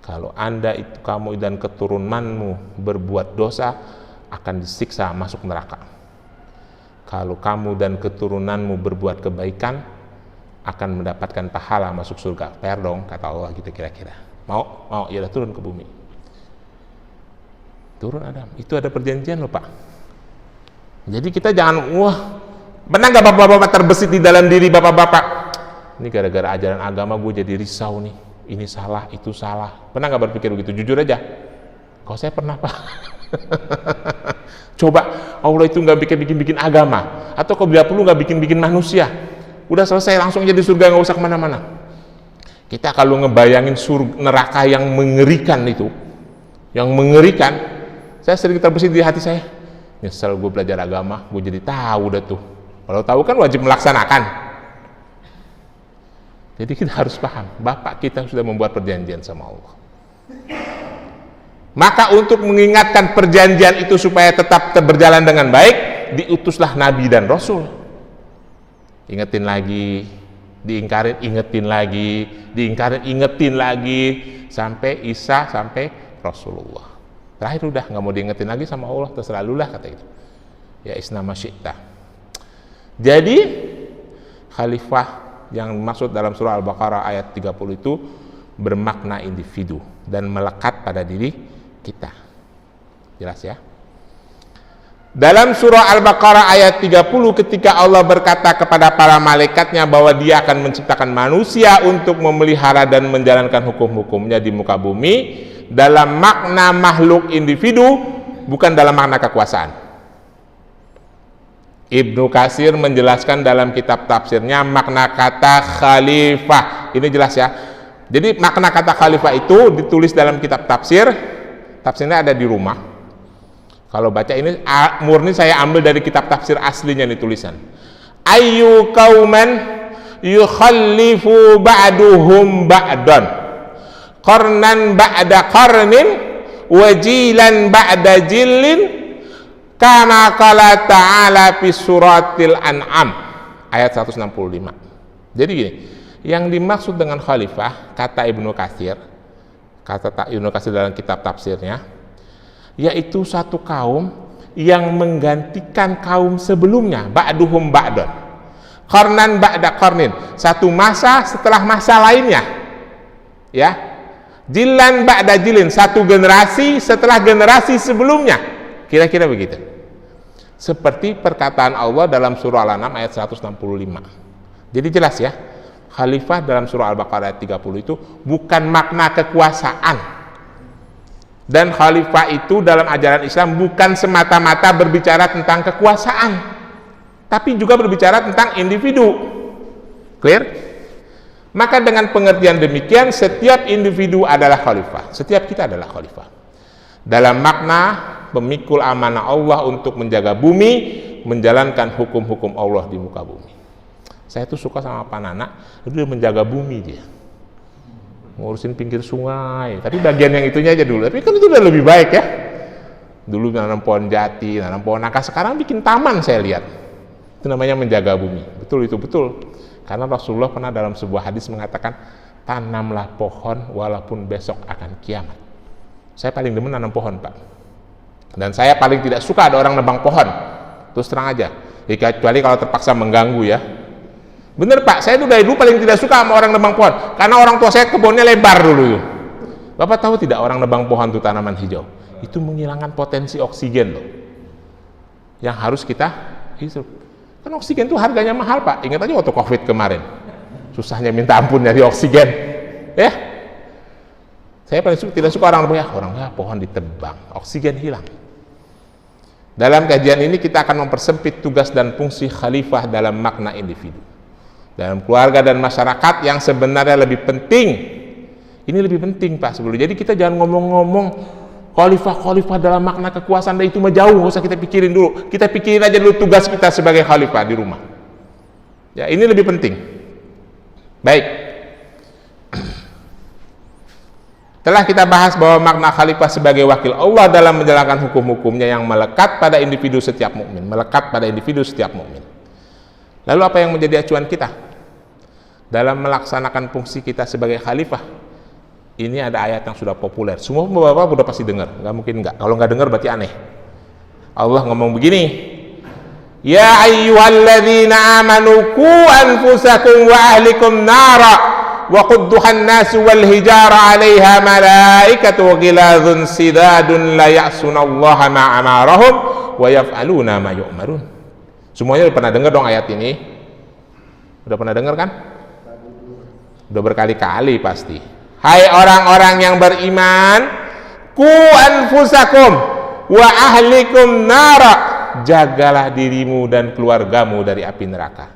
Kalau Anda itu, kamu dan keturunanmu berbuat dosa, akan disiksa masuk neraka. Kalau kamu dan keturunanmu berbuat kebaikan, akan mendapatkan pahala masuk surga. Fair dong, kata Allah gitu kira-kira. Mau? Ya udah turun ke bumi. Turun Adam. Itu ada perjanjian loh Pak. Jadi kita jangan, pernah nggak bapak-bapak terbesit di dalam diri bapak-bapak? Ini gara-gara ajaran agama gue jadi risau nih. Ini salah, itu salah. Pernah nggak berpikir begitu? Jujur aja. Kalau saya pernah Pak. Coba Allah itu nggak bikin agama, atau kalau bila perlu nggak bikin manusia. Udah selesai langsung jadi surga, nggak usah kemana-mana. Kita kalau ngebayangin neraka yang mengerikan itu, saya sering terbesit di hati saya. Nyesel gue belajar agama, gue jadi tahu dah tuh. Kalau tahu kan wajib melaksanakan. Jadi kita harus paham, Bapak kita sudah membuat perjanjian sama Allah. Maka untuk mengingatkan perjanjian itu supaya tetap berjalan dengan baik, diutuslah Nabi dan Rasul. Ingetin lagi, diingkarin, ingetin lagi, diingkarin, ingetin lagi, sampai Isa, sampai Rasulullah. Terakhir udah nggak mau diingetin lagi sama Allah, terserah lu lah kata itu. Ya isna masyi'ta. Jadi khalifah yang dimaksud dalam surah Al-Baqarah ayat 30 itu bermakna individu dan melekat pada diri kita. Jelas ya? Dalam surah Al-Baqarah ayat 30 ketika Allah berkata kepada para malaikatnya bahwa dia akan menciptakan manusia untuk memelihara dan menjalankan hukum-hukumnya di muka bumi, dalam makna makhluk individu, bukan dalam makna kekuasaan. Ibnu Katsir menjelaskan dalam kitab tafsirnya makna kata khalifah. Ini jelas ya. Jadi makna kata khalifah itu ditulis dalam kitab tafsir. Tafsirnya ada di rumah. Kalau baca ini murni saya ambil dari kitab tafsir aslinya nih tulisan. Ayyu qauman yukhallifu ba'duhum ba'dan. Qarnan ba'da qarnin wajilan ba'da jillin kama qala ta'ala fi suratil an'am ayat 165. Jadi gini, yang dimaksud dengan khalifah kata Ibnu Katsir, Ibnu Katsir dalam kitab tafsirnya, yaitu satu kaum yang menggantikan kaum sebelumnya, ba'duhum ba'dan, qarnan ba'da qarnin, satu masa setelah masa lainnya, ya, jillan ba'da jilin, satu generasi setelah generasi sebelumnya, kira-kira begitu. Seperti perkataan Allah dalam surah Al-An'am ayat 165. Jadi jelas ya, khalifah dalam surah Al-Baqarah ayat 30 itu bukan makna kekuasaan. Dan khalifah itu dalam ajaran Islam bukan semata-mata berbicara tentang kekuasaan, tapi juga berbicara tentang individu. Clear? Maka dengan pengertian demikian, setiap individu adalah khalifah. Setiap kita adalah khalifah. Dalam makna pemikul amanah Allah untuk menjaga bumi, menjalankan hukum-hukum Allah di muka bumi. Saya tuh suka sama Pak Nana, dia menjaga bumi dia. Ngurusin pinggir sungai, tapi bagian yang itunya aja dulu. Tapi kan itu udah lebih baik ya. Dulu nanam pohon jati, nanam pohon nangka, sekarang bikin taman saya lihat. Itu namanya menjaga bumi. Betul itu betul. Karena Rasulullah pernah dalam sebuah hadis mengatakan, tanamlah pohon walaupun besok akan kiamat. Saya paling demen nanam pohon Pak. Dan saya paling tidak suka ada orang nebang pohon. Terus terang aja. Kecuali kalau terpaksa mengganggu ya. Bener Pak, saya tuh dari dulu paling tidak suka sama orang nebang pohon, karena orang tua saya kebunnya lebar dulu. Bapak tahu tidak orang nebang pohon itu tanaman hijau? Itu menghilangkan potensi oksigen loh, yang harus kita hirup. Kan oksigen itu harganya mahal Pak. Ingat aja waktu COVID kemarin, susahnya minta ampun nyari oksigen. Ya, saya paling tidak suka orang nebang pohon ditebang, oksigen hilang. Dalam kajian ini kita akan mempersempit tugas dan fungsi khalifah dalam makna individu. Dalam keluarga dan masyarakat yang sebenarnya lebih penting. Ini lebih penting Pak sebelumnya. Jadi kita jangan ngomong-ngomong khalifah dalam makna kekuasaan, dan itu mah jauh, nggak usah kita pikirin dulu. Kita pikirin aja dulu tugas kita sebagai khalifah di rumah. Ya, ini lebih penting. Baik. Telah kita bahas bahwa makna khalifah sebagai wakil Allah dalam menjalankan hukum-hukumnya yang melekat pada individu setiap mukmin, Lalu apa yang menjadi acuan kita dalam melaksanakan fungsi kita sebagai khalifah? Ini ada ayat yang sudah populer. Semua bapak udah pasti dengar, nggak mungkin nggak. Kalau nggak dengar berarti aneh. Allah ngomong begini, ya ayyuhalladzina amanu qu anfusakum wa ahlikum nara wa qudduhan nasu wal hijara 'alaiha malaikatu ghilazun sidadun la ya'sunallaha ma amarahum wa yaf'aluna ma yu'marun. Semuanya udah pernah dengar dong ayat ini? Udah pernah dengar kan? Udah berkali-kali pasti. Hai orang-orang yang beriman, qu anfusakum wa ahlikum nara, jagalah dirimu dan keluargamu dari api neraka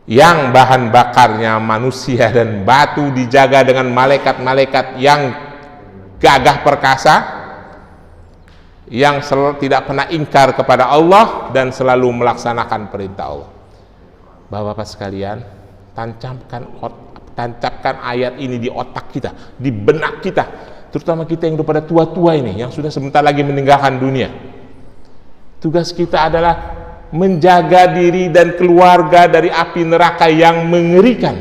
yang bahan bakarnya manusia dan batu, dijaga dengan malaikat-malaikat yang gagah perkasa, yang tidak pernah ingkar kepada Allah dan selalu melaksanakan perintah Allah. Bapak-bapak sekalian, tancapkan ayat ini di otak kita, di benak kita, terutama kita yang udah pada tua-tua ini, yang sudah sebentar lagi meninggalkan dunia. Tugas kita adalah menjaga diri dan keluarga dari api neraka yang mengerikan.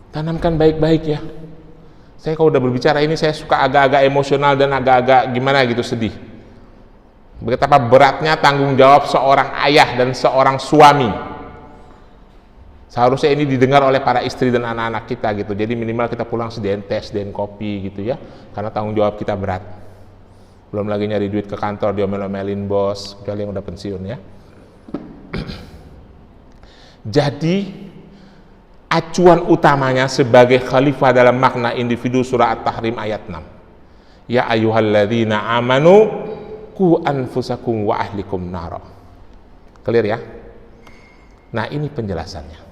Tanamkan baik-baik ya. Saya kalau udah berbicara ini, saya suka agak-agak emosional dan agak-agak gimana gitu, sedih. Betapa beratnya tanggung jawab seorang ayah dan seorang suami. Seharusnya ini didengar oleh para istri dan anak-anak kita gitu. Jadi minimal kita pulang sediain teh, sediain kopi gitu ya, karena tanggung jawab kita berat. Belum lagi nyari duit ke kantor, diomel-omelin bos, kecuali yang udah pensiun ya. Jadi acuan utamanya sebagai khalifah dalam makna individu surah At-Tahrim ayat 6. Ya ayyuhalladzina amanu qu anfusakum wa ahlikum nara. Clear ya? Nah, ini penjelasannya.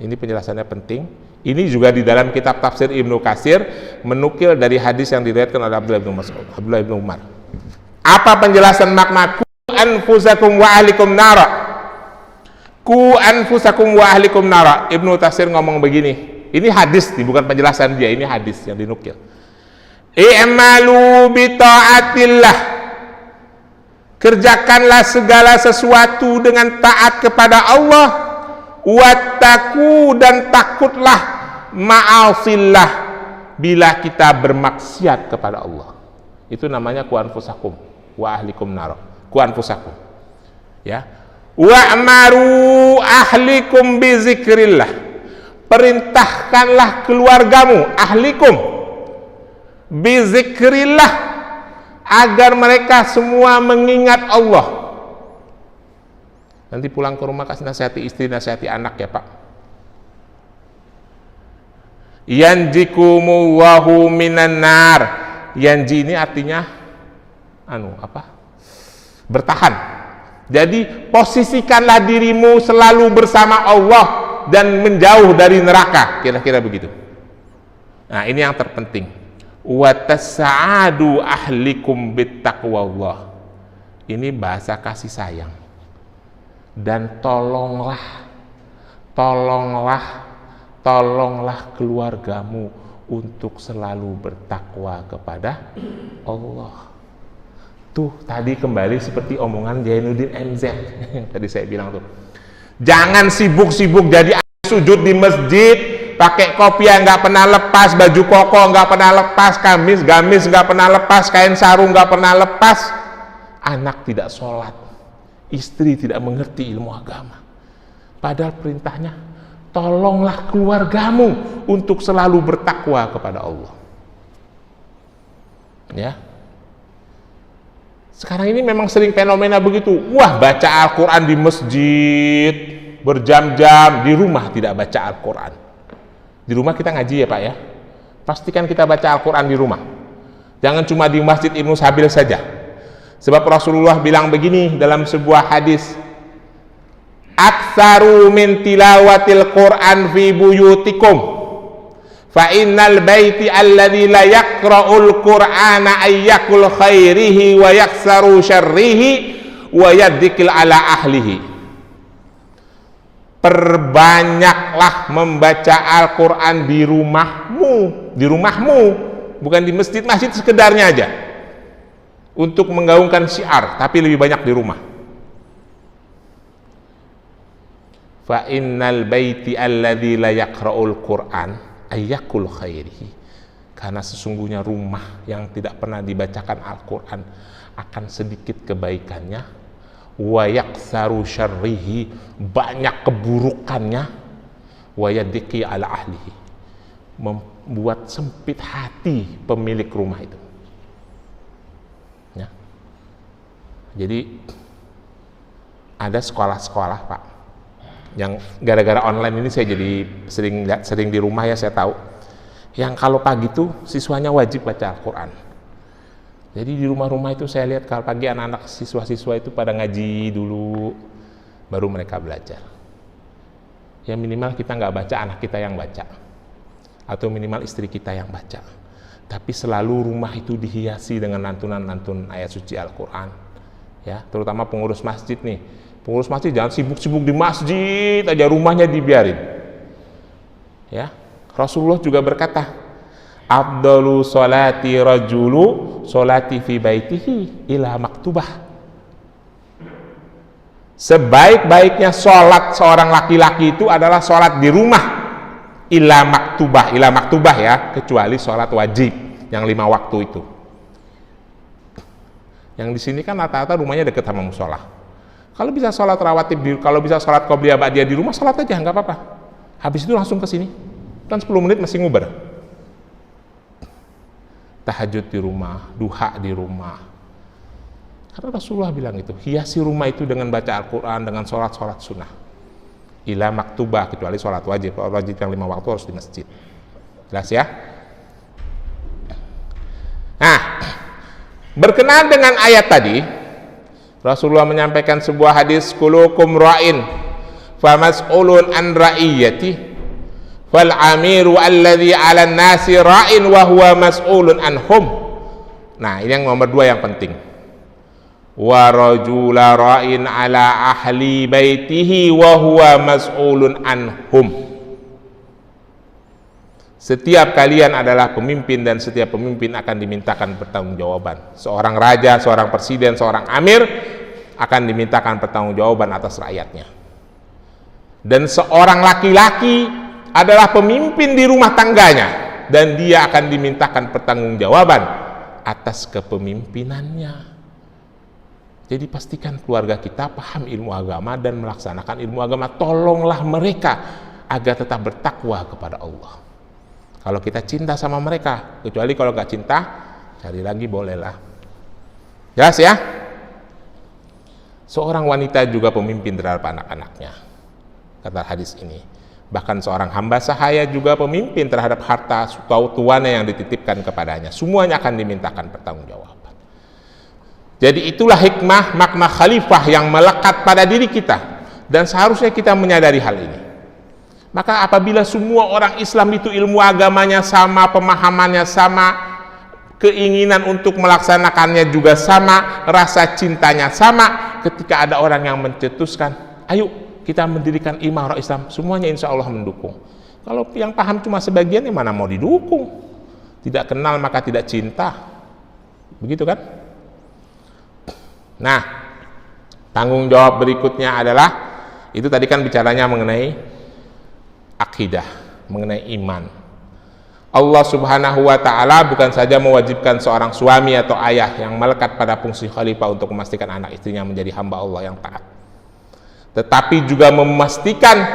Ini penjelasannya penting. Ini juga di dalam kitab tafsir Ibnu Katsir menukil dari hadis yang diriwayatkan oleh Abdullah bin Umar. Apa penjelasan makna qu anfusakum wa ahlikum nara? Qu anfusakum wa ahlikum nara. Ibnu Katsir ngomong begini. Ini hadis, bukan penjelasan dia, ini hadis yang dinukil. I'malu bi ta'atillah. Kerjakanlah segala sesuatu dengan taat kepada Allah. Wattaqu, dan takutlah ma'asillah bila kita bermaksiat kepada Allah. Itu namanya qu anfusakum wa ahlikum nara. Qu anfusakum. Ya. Wa'maru ahlikum bi zikrillah. Perintahkanlah keluargamu, ahlikum, bi zikrillah, agar mereka semua mengingat Allah. Nanti pulang ke rumah kasih nasihati istri, nasihati anak ya Pak. Yanjikumullahu minan nar. Yanji ini artinya bertahan. Jadi posisikanlah dirimu selalu bersama Allah dan menjauh dari neraka, kira-kira begitu. Nah, ini yang terpenting. Wa tas'adu ahlikum bittaqwallah. Ini bahasa kasih sayang. Dan tolonglah keluargamu untuk selalu bertakwa kepada Allah. Tuh, tadi kembali seperti omongan Jainuddin MZ yang tadi saya bilang tuh. Jangan sibuk-sibuk jadi sujud di masjid, pakai kopiah nggak pernah lepas, baju koko nggak pernah lepas, gamis nggak pernah lepas, kain sarung nggak pernah lepas, anak tidak sholat, istri tidak mengerti ilmu agama. Padahal perintahnya, tolonglah keluargamu untuk selalu bertakwa kepada Allah. Ya. Sekarang ini memang sering fenomena begitu. Wah, baca Al-Quran di masjid berjam-jam, di rumah tidak baca Al-Quran. Di rumah kita ngaji ya Pak ya. Pastikan kita baca Al-Quran di rumah. Jangan cuma di Masjid Ibnu Sabil saja. Sebab Rasulullah bilang begini dalam sebuah hadis, aktsaru min tilawatil Qur'an fi buyutikum fa innal baiti alladzi la yaqra'ul Qur'ana ayyakul khairihi wa yaksaru syarrihi wa yaddikil ala ahlihi. Perbanyaklah membaca Al-Quran di rumahmu, bukan di masjid sekedarnya aja untuk menggaungkan syiar, tapi lebih banyak di rumah. Fa innal baiti alladzi la yaqra'ul Qur'an ayyakul khairihi. Karena sesungguhnya rumah yang tidak pernah dibacakan Al-Quran akan sedikit kebaikannya, wa yaksaru syarrihi, banyak keburukannya, wa yadiki ala ahlihi, membuat sempit hati pemilik rumah itu. Ya. Jadi ada sekolah-sekolah, Pak, yang gara-gara online ini saya jadi sering di rumah ya, saya tahu yang kalau pagi tuh siswanya wajib baca Al-Quran. Jadi di rumah-rumah itu saya lihat kalau pagi anak-anak siswa-siswa itu pada ngaji dulu, baru mereka belajar. Ya minimal kita nggak baca, anak kita yang baca, atau minimal istri kita yang baca. Tapi selalu rumah itu dihiasi dengan lantunan-lantun ayat suci Al-Quran. Ya, terutama pengurus masjid nih. Pengurus masjid jangan sibuk-sibuk di masjid aja, rumahnya dibiarin. Ya, Rasulullah juga berkata, afdalu sholati rajulu sholati fi baitihi ila maktubah. Sebaik-baiknya sholat seorang laki-laki itu adalah sholat di rumah ila maktubah ya, kecuali sholat wajib yang 5 waktu itu. Yang di sini kan rata-rata rumahnya dekat sama musola. Kalau bisa sholat rawatib, kalau bisa sholat qobliyah ba'diyah di rumah, sholat aja, nggak apa-apa. Habis itu langsung ke sini, dan 10 menit masih nguber. Tahajud di rumah, duha di rumah. Karena Rasulullah bilang itu, hiasi rumah itu dengan baca Al-Quran, dengan sholat-sholat sunnah. Ila maktubah, kecuali sholat wajib. Sholat wajib yang 5 waktu harus di masjid. Jelas ya? Nah, berkenaan dengan ayat tadi, Rasulullah menyampaikan sebuah hadis, kulukum ra'in famas'ulun an ra'iyati fal amiru alladhi 'alan nasi ra'in wa huwa mas'ulun anhum. Nah, ini yang nomor 2 yang penting. Wa rajula ra'in 'ala ahli baitihi wa huwa mas'ulun anhum. Setiap kalian adalah pemimpin dan setiap pemimpin akan dimintakan pertanggungjawaban. Seorang raja, seorang presiden, seorang amir akan dimintakan pertanggungjawaban atas rakyatnya. Dan seorang laki-laki adalah pemimpin di rumah tangganya dan dia akan dimintakan pertanggungjawaban atas kepemimpinannya. Jadi pastikan keluarga kita paham ilmu agama dan melaksanakan ilmu agama. Tolonglah mereka agar tetap bertakwa kepada Allah. Kalau kita cinta sama mereka, kecuali kalau nggak cinta, cari lagi bolehlah. Jelas ya? Seorang wanita juga pemimpin terhadap anak-anaknya, kata hadis ini. Bahkan seorang hamba sahaya juga pemimpin terhadap harta tuannya yang dititipkan kepadanya. Semuanya akan dimintakan pertanggungjawaban. Jadi itulah hikmah makna khalifah yang melekat pada diri kita, dan seharusnya kita menyadari hal ini. Maka apabila semua orang Islam itu ilmu agamanya sama, pemahamannya sama, keinginan untuk melaksanakannya juga sama, rasa cintanya sama, ketika ada orang yang mencetuskan, ayo kita mendirikan imarah Islam, semuanya insya Allah mendukung. Kalau yang paham cuma sebagian, mana mau didukung? Tidak kenal maka tidak cinta. Begitu kan? Nah, tanggung jawab berikutnya adalah, itu tadi kan bicaranya mengenai akidah, mengenai iman. Allah Subhanahu wa ta'ala bukan saja mewajibkan seorang suami atau ayah yang melekat pada fungsi khalifah untuk memastikan anak istrinya menjadi hamba Allah yang taat, tetapi juga memastikan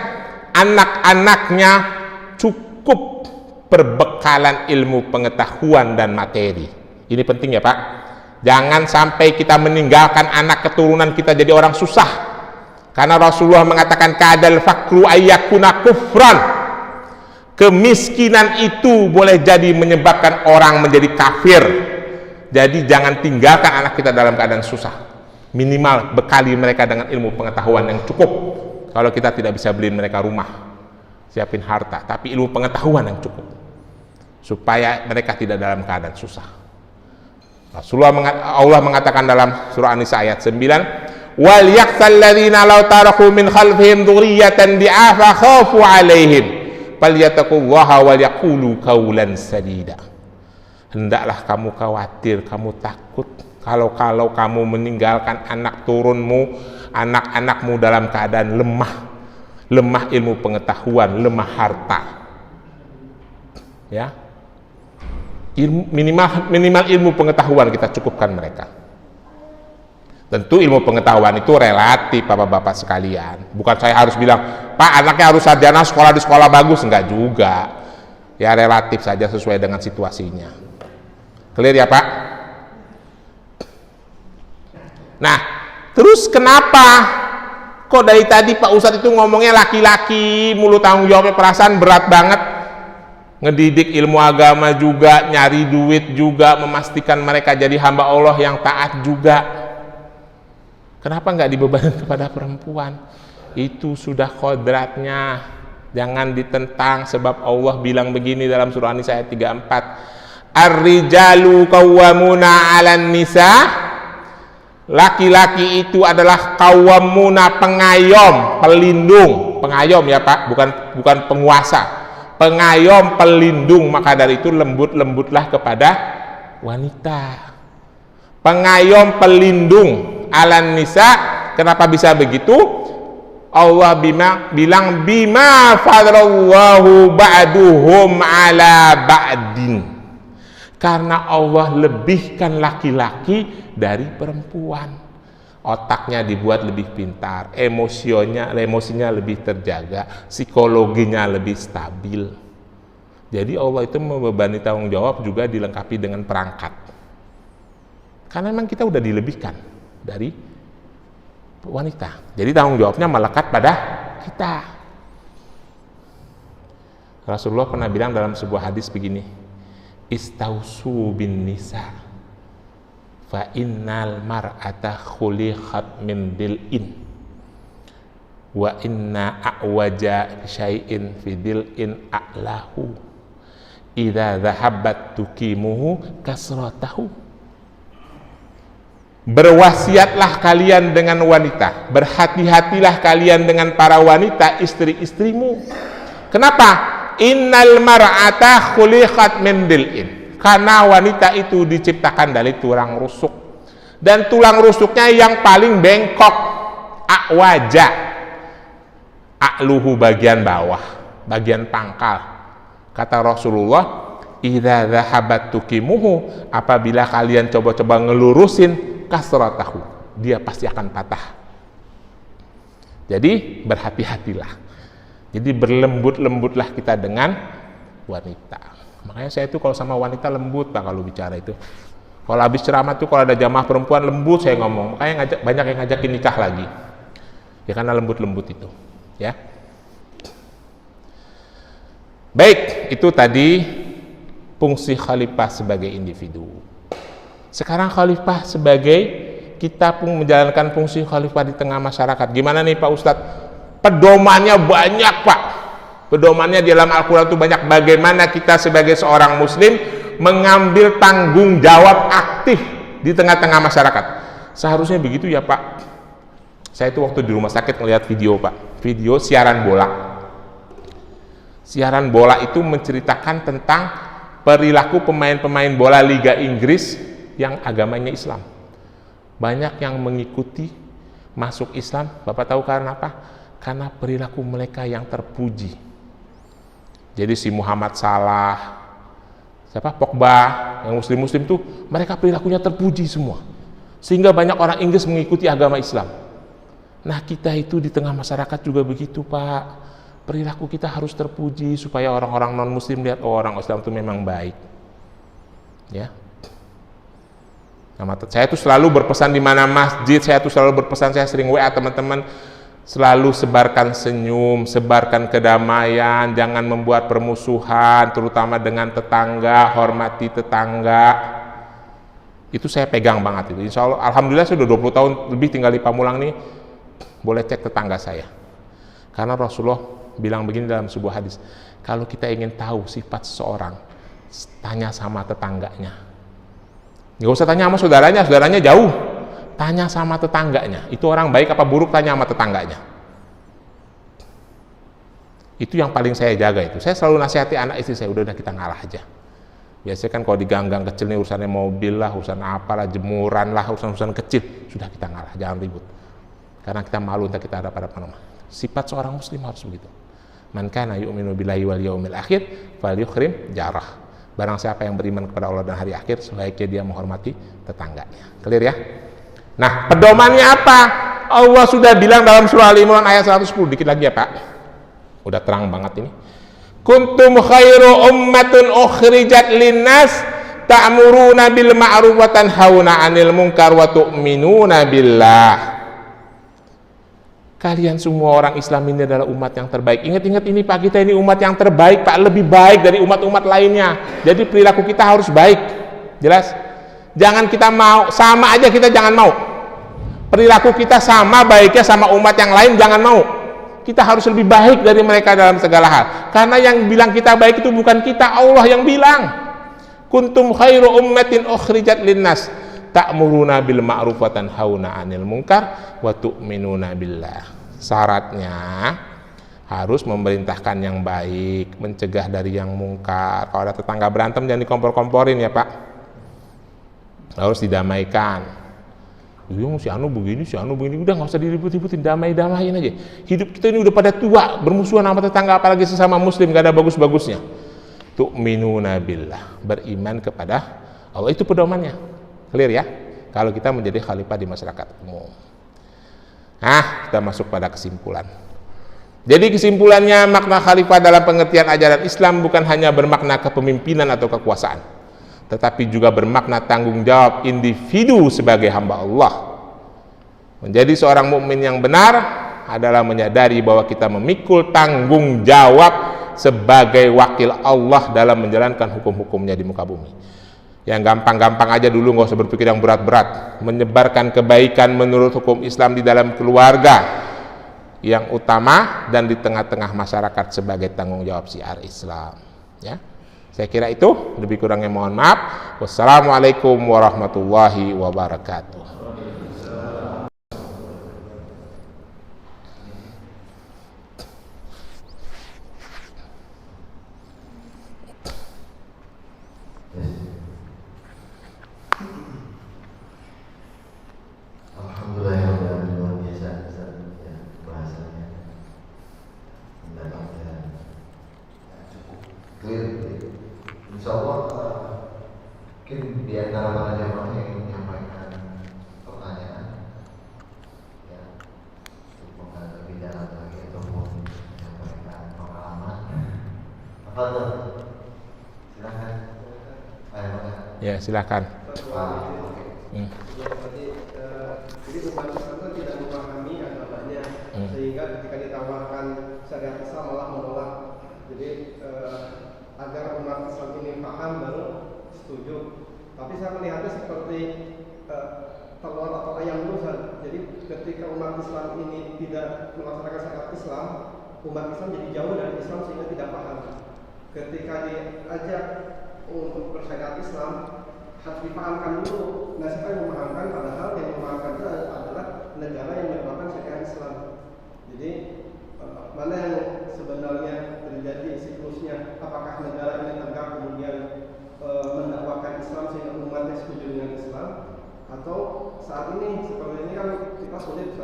anak-anaknya cukup perbekalan ilmu pengetahuan dan materi. Ini penting ya Pak. Jangan sampai kita meninggalkan anak keturunan kita jadi orang susah. Karena Rasulullah mengatakan kadal fakru ayyakuna kufran. Kemiskinan itu boleh jadi menyebabkan orang menjadi kafir. Jadi jangan tinggalkan anak kita dalam keadaan susah. Minimal bekali mereka dengan ilmu pengetahuan yang cukup. Kalau kita tidak bisa beliin mereka rumah, siapin harta, tapi ilmu pengetahuan yang cukup, supaya mereka tidak dalam keadaan susah. Allah mengatakan dalam surah An-Nisa ayat 9, wal yakhsal ladzina law taraku min khalfihim dzurriyyatan di'afa khafu 'alaihim falyattaqullaha wal yaqulu qawlan sadida. Hendaklah kamu khawatir, kamu takut kalau kamu meninggalkan anak turunmu, anak-anakmu dalam keadaan lemah ilmu pengetahuan, lemah harta. Ya. minimal ilmu pengetahuan kita cukupkan mereka. Tentu ilmu pengetahuan itu relatif bapak-bapak sekalian. Bukan saya harus bilang, Pak anaknya harus sarjana sekolah di sekolah bagus, enggak juga. Ya relatif saja sesuai dengan situasinya. Clear ya Pak? Nah, terus kenapa kok dari tadi Pak Ustadz itu ngomongnya laki-laki mulu, tanggung jawabnya, perasaan berat banget. Ngedidik ilmu agama juga, nyari duit juga, memastikan mereka jadi hamba Allah yang taat juga. Kenapa nggak dibebankan kepada perempuan? Itu sudah kodratnya, jangan ditentang, sebab Allah bilang begini dalam surah An-Nisa ayat 34, Ar-rijalu qawwamuna 'alan nisa, laki-laki itu adalah qawwamuna, pengayom, pelindung, pengayom ya Pak, bukan penguasa, pengayom, pelindung, maka dari itu lembut-lembutlah kepada wanita. Pengayom, pelindung, alan nisa. Kenapa bisa begitu? Allah bilang bima fadlallahu ba'duhum ala ba'din, karena Allah lebihkan laki-laki dari perempuan. Otaknya dibuat lebih pintar, emosinya lebih terjaga, psikologinya lebih stabil. Jadi Allah itu membebani tanggung jawab juga dilengkapi dengan perangkat, karena memang kita udah dilebihkan dari wanita. Jadi tanggung jawabnya melekat pada kita. Rasulullah pernah bilang dalam sebuah hadis begini, istausu bin nisa fa innal mar'ata khuliqat min dil'in wa inna a'waja syai'in fi dil'in a'lahu idza dhahabat tukimuhu kasratahu. Berwasiatlah kalian dengan wanita, berhati-hatilah kalian dengan para wanita, istri-istrimu. Kenapa? Innal mar'ata khuliqat min dil'in, karena wanita itu diciptakan dari tulang rusuk, dan tulang rusuknya yang paling bengkok, a'waja, a'luhu bagian bawah, bagian pangkal. Kata Rasulullah, idza dhahabat tukimuhu, apabila kalian coba-coba ngelurusin, kasratahu, dia pasti akan patah. Jadi berhati-hatilah. Jadi berlembut-lembutlah kita dengan wanita. Makanya saya itu kalau sama wanita lembut Pak kalau bicara itu. Kalau habis ceramah tuh kalau ada jamaah perempuan lembut saya ngomong. Makanya banyak yang ngajakin nikah lagi. Ya karena lembut-lembut itu, ya. Baik, itu tadi fungsi khalifah sebagai individu. Sekarang khalifah sebagai, kita pun menjalankan fungsi khalifah di tengah masyarakat. Gimana nih Pak Ustadz? Pedomannya banyak Pak. Pedomannya di dalam Al-Quran itu banyak. Bagaimana kita sebagai seorang muslim mengambil tanggung jawab aktif di tengah-tengah masyarakat. Seharusnya begitu ya Pak. Saya itu waktu di rumah sakit ngelihat video Pak. Video siaran bola. Siaran bola itu menceritakan tentang perilaku pemain-pemain bola Liga Inggris yang agamanya Islam. Banyak yang mengikuti masuk Islam. Bapak tahu karena apa? Karena perilaku mereka yang terpuji. Jadi si Muhammad Salah, Pogba, yang muslim-muslim tuh mereka perilakunya terpuji semua. Sehingga banyak orang Inggris mengikuti agama Islam. Nah, kita itu di tengah masyarakat juga begitu, Pak. Perilaku kita harus terpuji supaya orang-orang non-muslim lihat, oh orang Islam itu memang baik. Ya. Nah, saya tuh selalu berpesan di mana masjid, saya tuh selalu berpesan, saya sering WA teman-teman, selalu sebarkan senyum, sebarkan kedamaian, jangan membuat permusuhan, terutama dengan tetangga, hormati tetangga. Itu saya pegang banget itu. Insya Allah, alhamdulillah sudah 20 tahun lebih tinggal di Pamulang nih, boleh cek tetangga saya. Karena Rasulullah bilang begini dalam sebuah hadis, kalau kita ingin tahu sifat seseorang, tanya sama tetangganya. Nggak usah tanya sama saudaranya jauh. Tanya sama tetangganya. Itu orang baik apa buruk, tanya sama tetangganya. Itu yang paling saya jaga itu. Saya selalu nasihati anak istri saya, udah kita ngalah aja. Biasanya kan kalau di gang-gang kecil nih urusannya mobil lah, urusan apalah, jemuran lah, urusan-urusan kecil, sudah kita ngalah, jangan ribut. Karena kita malu entah kita ada pada mana. Sifat seorang muslim harus begitu. Man kana yu'minu billahi wal yaumil akhir falyukrim jarah. Barang siapa yang beriman kepada Allah dan hari akhir, sebaiknya dia menghormati tetangganya. Clear ya? Nah, pedomannya apa? Allah sudah bilang dalam surah Al-Imran ayat 110. Dikit lagi ya Pak. Udah terang banget ini. Kuntum khairu ummatun ukhrijat linnas ta'muruna bil ma'ruf wa tanhauna 'anil munkar wa tu'minuna billah. Kalian semua orang Islam ini adalah umat yang terbaik. Ingat-ingat ini Pak, kita ini umat yang terbaik Pak, lebih baik dari umat-umat lainnya. Jadi perilaku kita harus baik. Jelas? Jangan kita mau, sama aja kita jangan mau. Perilaku kita sama baiknya sama umat yang lain, jangan mau. Kita harus lebih baik dari mereka dalam segala hal. Karena yang bilang kita baik itu bukan kita, Allah yang bilang. Kuntum khairu ummatin ukhrijat linnas ta'muruna bil ma'ruf wa tanhauna 'anil munkar wa tu'minuna billah. Syaratnya harus memerintahkan yang baik, mencegah dari yang mungkar. Kalau ada tetangga berantem jangan dikompor-komporin ya Pak. Harus didamaikan. Si anu begini, udah nggak usah diribut-ributin, damai-damain aja. Hidup kita ini udah pada tua, bermusuhan sama tetangga, apalagi sesama muslim, gak ada bagus-bagusnya. Tu'minuna billah, beriman kepada Allah, itu pedomannya. Clear ya? Kalau kita menjadi khalifah di masyarakat umum. Nah, kita masuk pada kesimpulan. Jadi kesimpulannya, makna khalifah dalam pengertian ajaran Islam bukan hanya bermakna kepemimpinan atau kekuasaan, tetapi juga bermakna tanggung jawab individu sebagai hamba Allah. Menjadi seorang mukmin yang benar adalah menyadari bahwa kita memikul tanggung jawab sebagai wakil Allah dalam menjalankan hukum-hukumnya di muka bumi. Yang gampang-gampang aja dulu, nggak usah berpikir yang berat-berat. Menyebarkan kebaikan menurut hukum Islam di dalam keluarga yang utama dan di tengah-tengah masyarakat sebagai tanggung jawab syiar Islam. Ya. Saya kira itu, lebih kurangnya mohon maaf. Wassalamualaikum warahmatullahi wabarakatuh. Alhamdulillah, luar biasa ya, bahasanya mendapatnya cukup clear. Insya Allah mungkin di antara para jamaah yang ingin menyampaikan pertanyaan ya, untuk mengenai lebih dalam lagi ataupun menyampaikan pengalaman, apa tuh? Silakan. Ya silakan. Jadi umat Islam itu tidak memahami agamanya, sehingga ketika ditawarkan syariat Islam malah menolak. Jadi agar umat Islam ini paham baru setuju. Tapi saya melihatnya seperti telur atau ayam Musa. Jadi ketika umat Islam ini tidak melaksanakan syariat Islam, umat Islam jadi jauh dari Islam sehingga tidak paham. Ketika diajak untuk bersyariat Islam, harus dipahamkan dulu. Nah, siapa yang memahamkan? Padahal yang memahamkan itu adalah negara yang menerapkan syariat Islam. Jadi mana yang sebenarnya terjadi siklusnya? Apakah negara ini tegak kemudian mendakwakan Islam sehingga umatnya setuju dengan Islam, atau saat ini seperti ini kan kita sulit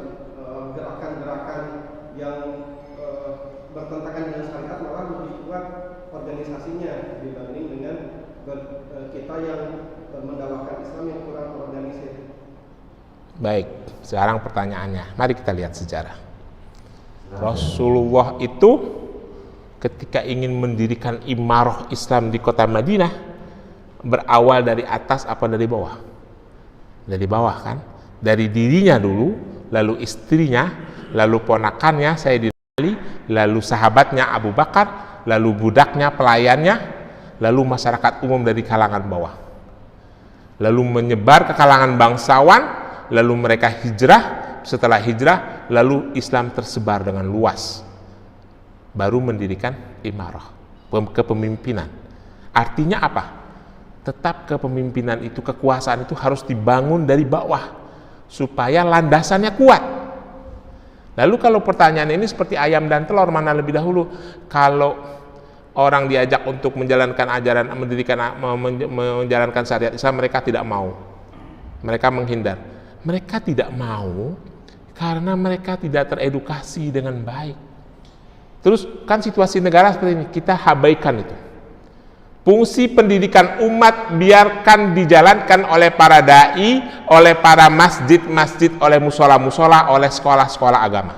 gerakan-gerakan yang bertentangan dengan syariat malah lebih kuat organisasinya dibanding dengan kita yang mendakwakan Islam yang kurang terorganisir. Baik, sekarang pertanyaannya, mari kita lihat sejarah. Rasulullah itu ketika ingin mendirikan imarah Islam di kota Madinah, berawal dari atas apa dari bawah? Dari bawah kan? Dari dirinya dulu, lalu istrinya, lalu ponakannya Sayyidina Ali, lalu sahabatnya Abu Bakar, lalu budaknya, pelayannya, lalu masyarakat umum dari kalangan bawah. Lalu menyebar ke kalangan bangsawan, lalu mereka hijrah. Setelah hijrah, lalu Islam tersebar dengan luas. Baru mendirikan imarah, kepemimpinan. Artinya apa? Tetap kepemimpinan itu, kekuasaan itu harus dibangun dari bawah supaya landasannya kuat. Lalu kalau pertanyaan ini seperti ayam dan telur, mana lebih dahulu? Kalau orang diajak untuk menjalankan ajaran, menjalankan syariat Islam, mereka tidak mau. Mereka menghindar. Mereka tidak mau karena mereka tidak teredukasi dengan baik. Terus kan situasi negara seperti ini, kita abaikan itu. Fungsi pendidikan umat biarkan dijalankan oleh para dai, oleh para masjid-masjid, oleh musola-musola, oleh sekolah-sekolah agama.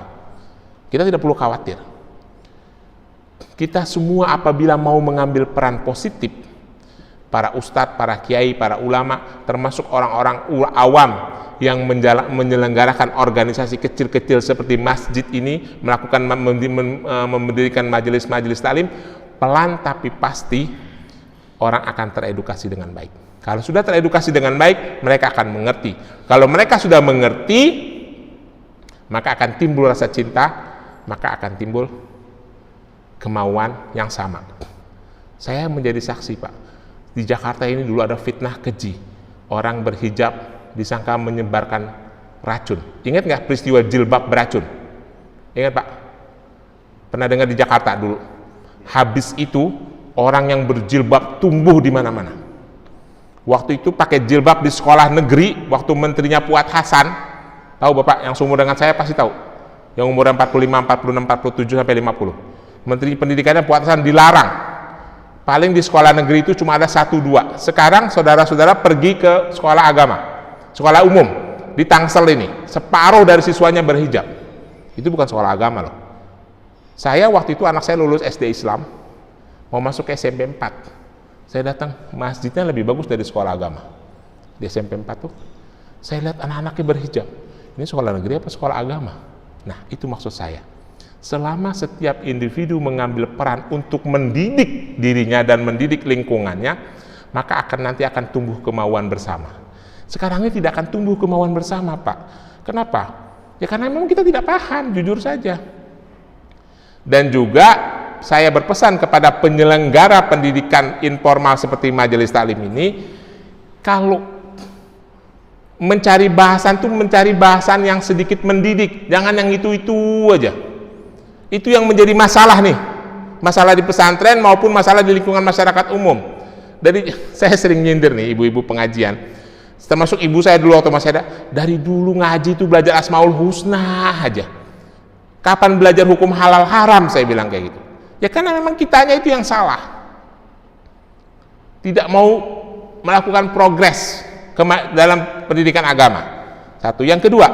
Kita tidak perlu khawatir. Kita semua apabila mau mengambil peran positif, para ustadz, para kiai, para ulama, termasuk orang-orang awam yang menyelenggarakan organisasi kecil-kecil seperti masjid ini, melakukan mendirikan majelis-majelis taklim, pelan tapi pasti orang akan teredukasi dengan baik. Kalau sudah teredukasi dengan baik, mereka akan mengerti. Kalau mereka sudah mengerti, maka akan timbul rasa cinta, maka akan timbul kemauan yang sama. Saya menjadi saksi, Pak. Di Jakarta ini dulu ada fitnah keji. Orang berhijab disangka menyebarkan racun. Ingat nggak peristiwa jilbab beracun? Ingat, Pak? Pernah dengar di Jakarta dulu? Habis itu orang yang berjilbab tumbuh di mana-mana. Waktu itu pakai jilbab di sekolah negeri, waktu menterinya Fuad Hasan, tahu Bapak yang seumur dengan saya pasti tahu, yang umurnya 45, 46, 47 sampai 50. Menteri Pendidikannya Fuad Hasan dilarang. Paling di sekolah negeri itu cuma ada 1-2. Sekarang saudara-saudara pergi ke sekolah agama, sekolah umum di Tangsel ini, separuh dari siswanya berhijab. Itu bukan sekolah agama loh. Saya waktu itu anak saya lulus SD Islam, mau masuk ke SMP 4, saya datang, masjidnya lebih bagus dari sekolah agama. Di SMP 4 tuh, saya lihat anak-anaknya berhijab. Ini sekolah negeri apa sekolah agama? Nah, itu maksud saya. Selama setiap individu mengambil peran untuk mendidik dirinya dan mendidik lingkungannya, maka nanti akan tumbuh kemauan bersama. Sekarang ini tidak akan tumbuh kemauan bersama, Pak. Kenapa? Ya karena memang kita tidak paham, jujur saja. Dan juga saya berpesan kepada penyelenggara pendidikan informal seperti majelis taklim ini, kalau mencari bahasan itu mencari bahasan yang sedikit mendidik, jangan yang itu-itu aja. Itu yang menjadi masalah nih, masalah di pesantren maupun masalah di lingkungan masyarakat umum. Dari saya sering nyindir nih ibu-ibu pengajian, termasuk ibu saya dulu waktu masih ada, dari dulu ngaji itu belajar Asmaul Husna aja. Kapan belajar hukum halal haram, saya bilang kayak gitu. Ya karena memang kitanya itu yang salah, tidak mau melakukan progres dalam pendidikan agama. Satu. Yang kedua,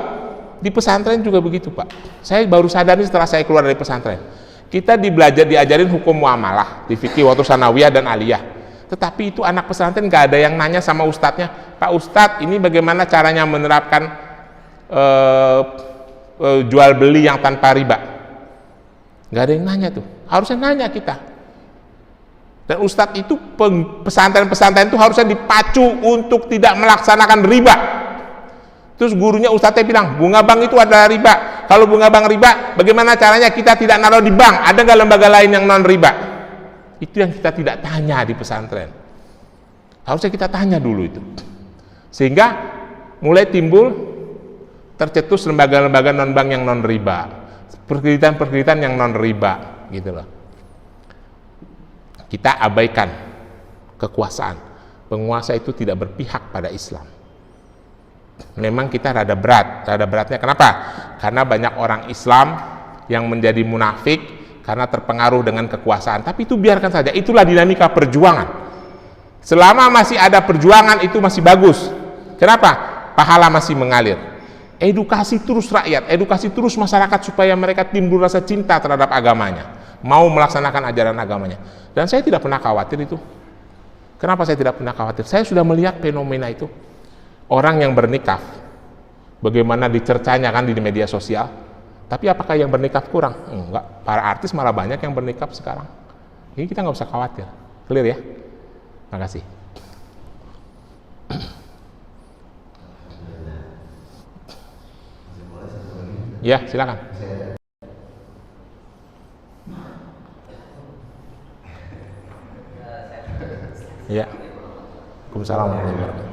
di pesantren juga begitu, Pak. Saya baru sadar nih setelah saya keluar dari pesantren. Kita diajarin hukum muamalah di fikih waktu sanawiyah dan aliyah. Tetapi itu anak pesantren nggak ada yang nanya sama ustadznya, Pak Ustadz, ini bagaimana caranya menerapkan jual beli yang tanpa riba? Nggak ada yang nanya tuh. Harusnya nanya kita. Dan ustadz itu pesantren-pesantren itu harusnya dipacu untuk tidak melaksanakan riba. Terus gurunya ustadznya bilang, bunga bank itu adalah riba. Kalau bunga bank riba, bagaimana caranya kita tidak naruh di bank? Ada nggak lembaga lain yang non riba? Itu yang kita tidak tanya di pesantren. Harusnya kita tanya dulu itu. Sehingga mulai timbul tercetus lembaga-lembaga non bank yang non riba, perkreditan-perkreditan yang non riba, gitu loh. Kita abaikan kekuasaan. Penguasa itu tidak berpihak pada Islam. Memang kita rada beratnya kenapa? Karena banyak orang Islam yang menjadi munafik karena terpengaruh dengan kekuasaan. Tapi itu biarkan saja, itulah dinamika perjuangan. Selama masih ada perjuangan itu masih bagus. Kenapa? Pahala masih mengalir. Edukasi terus rakyat, edukasi terus masyarakat supaya mereka timbul rasa cinta terhadap agamanya, mau melaksanakan ajaran agamanya. Dan saya tidak pernah khawatir itu. Kenapa saya tidak pernah khawatir? Saya sudah melihat fenomena itu. Orang yang bernikah, bagaimana dicercanya kan di media sosial. Tapi apakah yang bernikah kurang? Enggak, para artis malah banyak yang bernikah sekarang. Ini kita nggak usah khawatir. Clear ya? Makasih. Ya, silakan. Ya. Waalaikumsalam warahmatullahi wabarakatuh.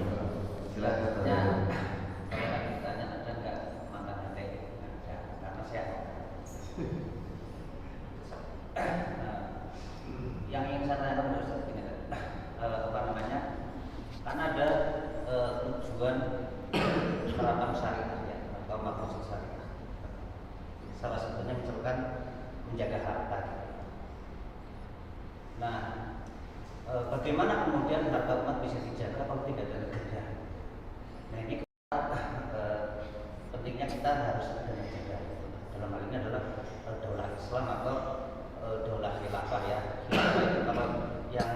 Yang ingin saya tanyakan Ustaz ini apa namanya? Kan ada tujuan menerapkan syariah ya, atau maksud syariah. Salah satunya misalkan menjaga harta. Nah, bagaimana bagaimana kemudian harta umat bisa dijaga kalau tidak ada negara? Nah ini pentingnya kita harus ada menjaga. Dalam hal ini adalah daulah Islam atau daulah khilafah ya. Khilafah itu kalau yang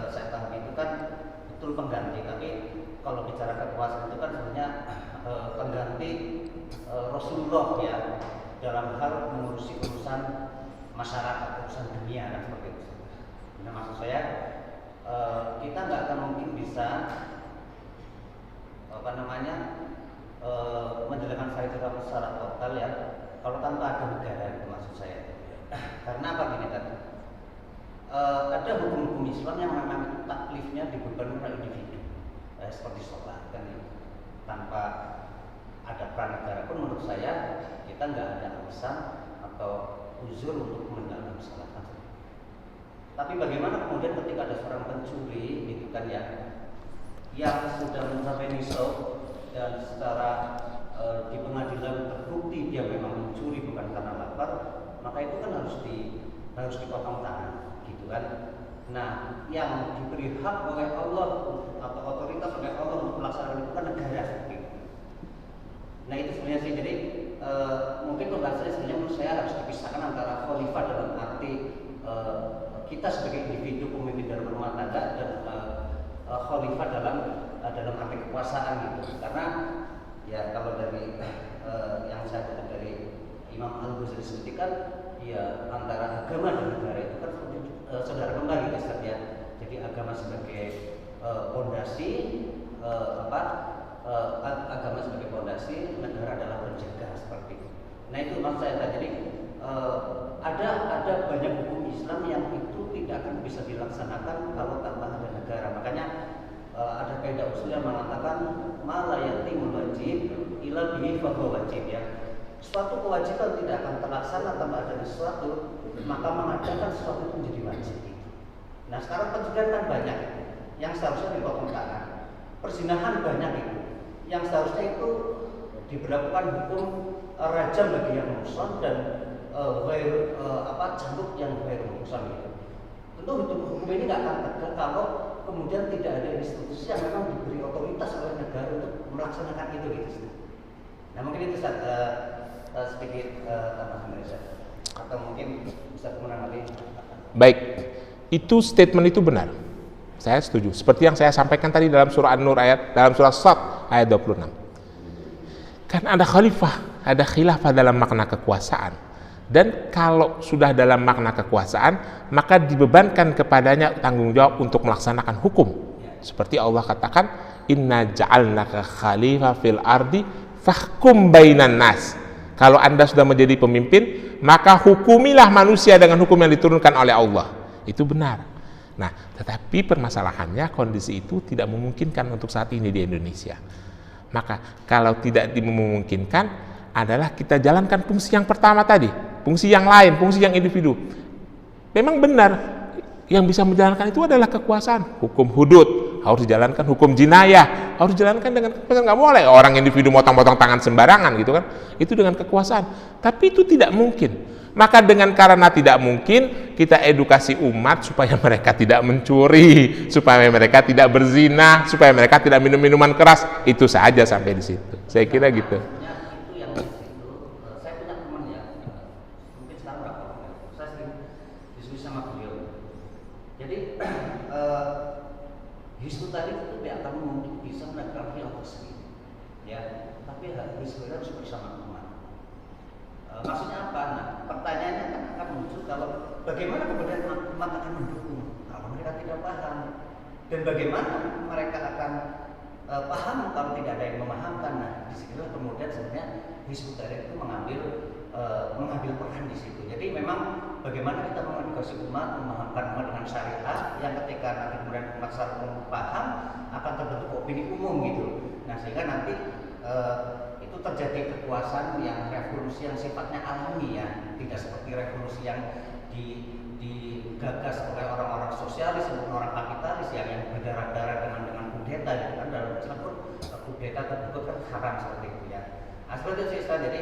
saya tahu itu kan betul pengganti, tapi kalau bicara kekuasaan itu kan sebenarnya pengganti Rasulullah ya dalam hal mengurusi urusan masyarakat, urusan dunia kan seperti itu. Nah maksud saya kita nggak akan mungkin bisa menjalankan syariat secara total ya kalau tanpa ada negara, itu maksud saya. Karena apa gini kan? Ada hukum-hukum Islam yang memang taklifnya dibebankan pada individu, seperti sholat kan, tanpa ada peran negara pun menurut saya kita nggak ada alasan atau uzur untuk menjalankan sholat. Tapi bagaimana kemudian ketika ada seorang pencuri gitu kan ya, yang sudah mencapai nisab dan secara di pengadilan terbukti dia memang mencuri bukan karena lapar, maka itu kan harus dipotong tangan gitu kan. Nah, yang diberi hak oleh Allah atau otoritas oleh Allah untuk melaksanakan itu kan negara seperti itu. Nah itu sebenarnya sih, jadi mungkin pembahasannya sebenarnya menurut saya harus dipisahkan antara khalifah dalam arti kita sebagai individu pemimpin dalam rumah tangga dan khalifah dalam arti kekuasaan gitu. Karena ya kalau dari yang saya kutip dari Imam Al-Ghazali sendiri kan ya antara agama dan negara itu kan saudara kembali gitu ya. Jadi agama sebagai pondasi agama sebagai pondasi, negara adalah penjaga seperti itu. Nah itu maksud saya. Jadi ada banyak hukum Islam yang itu tidak akan bisa dilaksanakan kalau tanpa ada negara. Makanya ada kaidah usul yang mengatakan ma la yatimul wajib illa bihi fa huwa wajib ya. Suatu kewajiban tidak akan terlaksana tanpa ada sesuatu, maka mengadakan sesuatu itu menjadi wajib. Nah sekarang pencurian kan banyak yang seharusnya dipotong tangan, perzinahan banyak itu yang seharusnya itu diberlakukan hukum rajam bagi yang muhsan dan cambuk yang ghair muhsan itu. Tentu hukum ini nggak akan tegak kalau kemudian tidak ada institusi yang memang diberi otoritas oleh negara untuk melaksanakan itu gitu. Nah mungkin itu sedikit tambahan dari saya, atau mungkin bisa menanggapi. Baik, itu statement itu benar. Saya setuju. Seperti yang saya sampaikan tadi dalam surah An-Nur dalam surah Sad ayat 26. Kan ada khalifah, ada khilafah dalam makna kekuasaan. Dan kalau sudah dalam makna kekuasaan, maka dibebankan kepadanya tanggung jawab untuk melaksanakan hukum. Seperti Allah katakan, inna ja'alnaka khalifah fil ardi fahkum bainan nas. Kalau Anda sudah menjadi pemimpin, maka hukumilah manusia dengan hukum yang diturunkan oleh Allah. Itu benar. Nah, tetapi permasalahannya kondisi itu tidak memungkinkan untuk saat ini di Indonesia. Maka kalau tidak dimungkinkan adalah kita jalankan fungsi yang pertama tadi, fungsi yang lain, fungsi yang individu. Memang benar yang bisa menjalankan itu adalah kekuasaan. Hukum hudud harus dijalankan, hukum jinayah harus dijalankan dengan kekuasaan. Nggak boleh orang individu motong-motong tangan sembarangan gitu kan. Itu dengan kekuasaan. Tapi itu tidak mungkin. Maka karena tidak mungkin, kita edukasi umat supaya mereka tidak mencuri, supaya mereka tidak berzina, supaya mereka tidak minum minuman keras. Itu saja sampai di situ. Saya kira gitu. Itu yang di situ. Saya punya teman ya, mungkin sekarang berapa? Saya sering diskusi sama beliau. Jadi Hizbut Tahrir itu tidak akan mungkin bisa menegakkan khilafah sendiri, ya. Tapi Hizbut Tahrir harus bersama umat. Maksudnya apa? Nah, pertanyaannya akan muncul kalau bagaimana kemudian umat akan mendukung kalau mereka tidak paham, dan bagaimana mereka akan paham kalau tidak ada yang memahamkan. Nah, disinilah kemudian sebenarnya Hizbut Tahrir itu mengambil peran di situ. Jadi memang bagaimana kita mengedukasi umat, memahamkan umat dengan syariat yang ketika nanti kemudian umat secara umum paham akan terbentuk opini umum gitu. Nah sehingga nanti itu terjadi kekuasaan yang revolusi yang sifatnya alami ya, tidak seperti revolusi yang digagas oleh orang-orang sosialis maupun orang kapitalis yang berdarah-darah dengan kudeta gitu kan. Dalam Islam pun kudeta tersebut kan haram seperti itu ya. Nah seperti itu sih. Jadi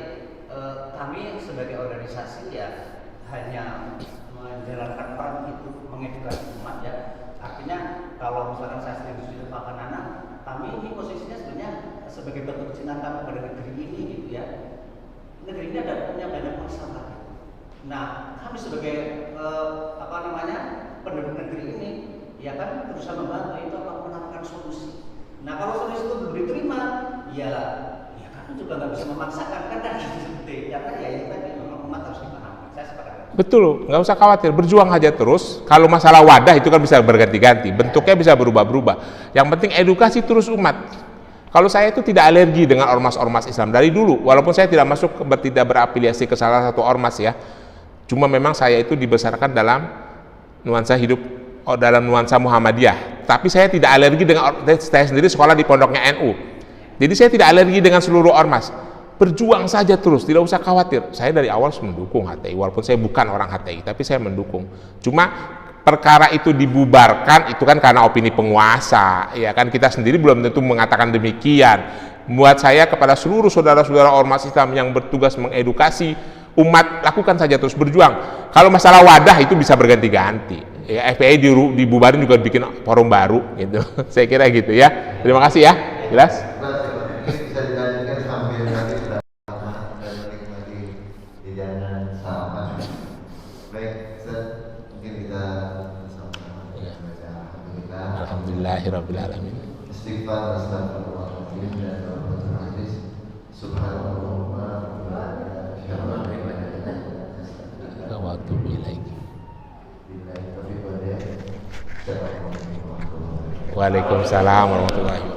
kami sebagai organisasi ya hanya menjalankan peran itu, mengedukasi umat ya. Artinya kalau misalkan saya sendiri sudah makan anak, kami ini posisinya sebenarnya sebagai bentuk kecintaan kami pada negeri ini gitu ya. Negeri ini ada punya banyak masalah. Nah, kami sebagai penduduk negeri ini, ya kan berusaha membantu itu menawarkan solusi. Nah, kalau solusi itu belum diterima, ya kami juga nggak bisa memaksakan kan gitu. Karena ya itu tadi memang umat harus dipahami. Saya sepakat. Betul, nggak usah khawatir, berjuang aja terus. Kalau masalah wadah itu kan bisa berganti-ganti, bentuknya bisa berubah-berubah. Yang penting edukasi terus umat. Kalau saya itu tidak alergi dengan ormas-ormas Islam dari dulu, walaupun saya tidak tidak berafiliasi ke salah satu ormas ya. Cuma memang saya itu dibesarkan dalam nuansa hidup, dalam nuansa Muhammadiyah. Tapi saya tidak alergi dengan, saya sendiri sekolah di pondoknya NU. Jadi saya tidak alergi dengan seluruh ormas. Berjuang saja terus, tidak usah khawatir. Saya dari awal mendukung HTI, walaupun saya bukan orang HTI, tapi saya mendukung. Cuma perkara itu dibubarkan itu kan karena opini penguasa, ya kan, kita sendiri belum tentu mengatakan demikian. Buat saya kepada seluruh saudara-saudara ormas Islam yang bertugas mengedukasi umat, lakukan saja terus, berjuang. Kalau masalah wadah itu bisa berganti-ganti. Ya, FPI dibubarin juga bikin forum baru gitu. Saya kira gitu ya. Terima kasih ya. Jelas? Ini bisa dilanjutkan sambil nanti sudah dan menikmati hidangan sarapan. Baik, Ustaz, mungkin kita bersama-sama membaca alhamdulillah. Alhamdulillahirabbil alamin. Istighfar, astagfirullahaladzim, dan wa'alatul hadis. Subhanallah wa bihamdihi. Wa atubu ilaik. Billahi taufiq wal hidayah. Assalamualaikum warahmatullahi wabarakatuh. Waalaikumsalam warahmatullahi wabarakatuh.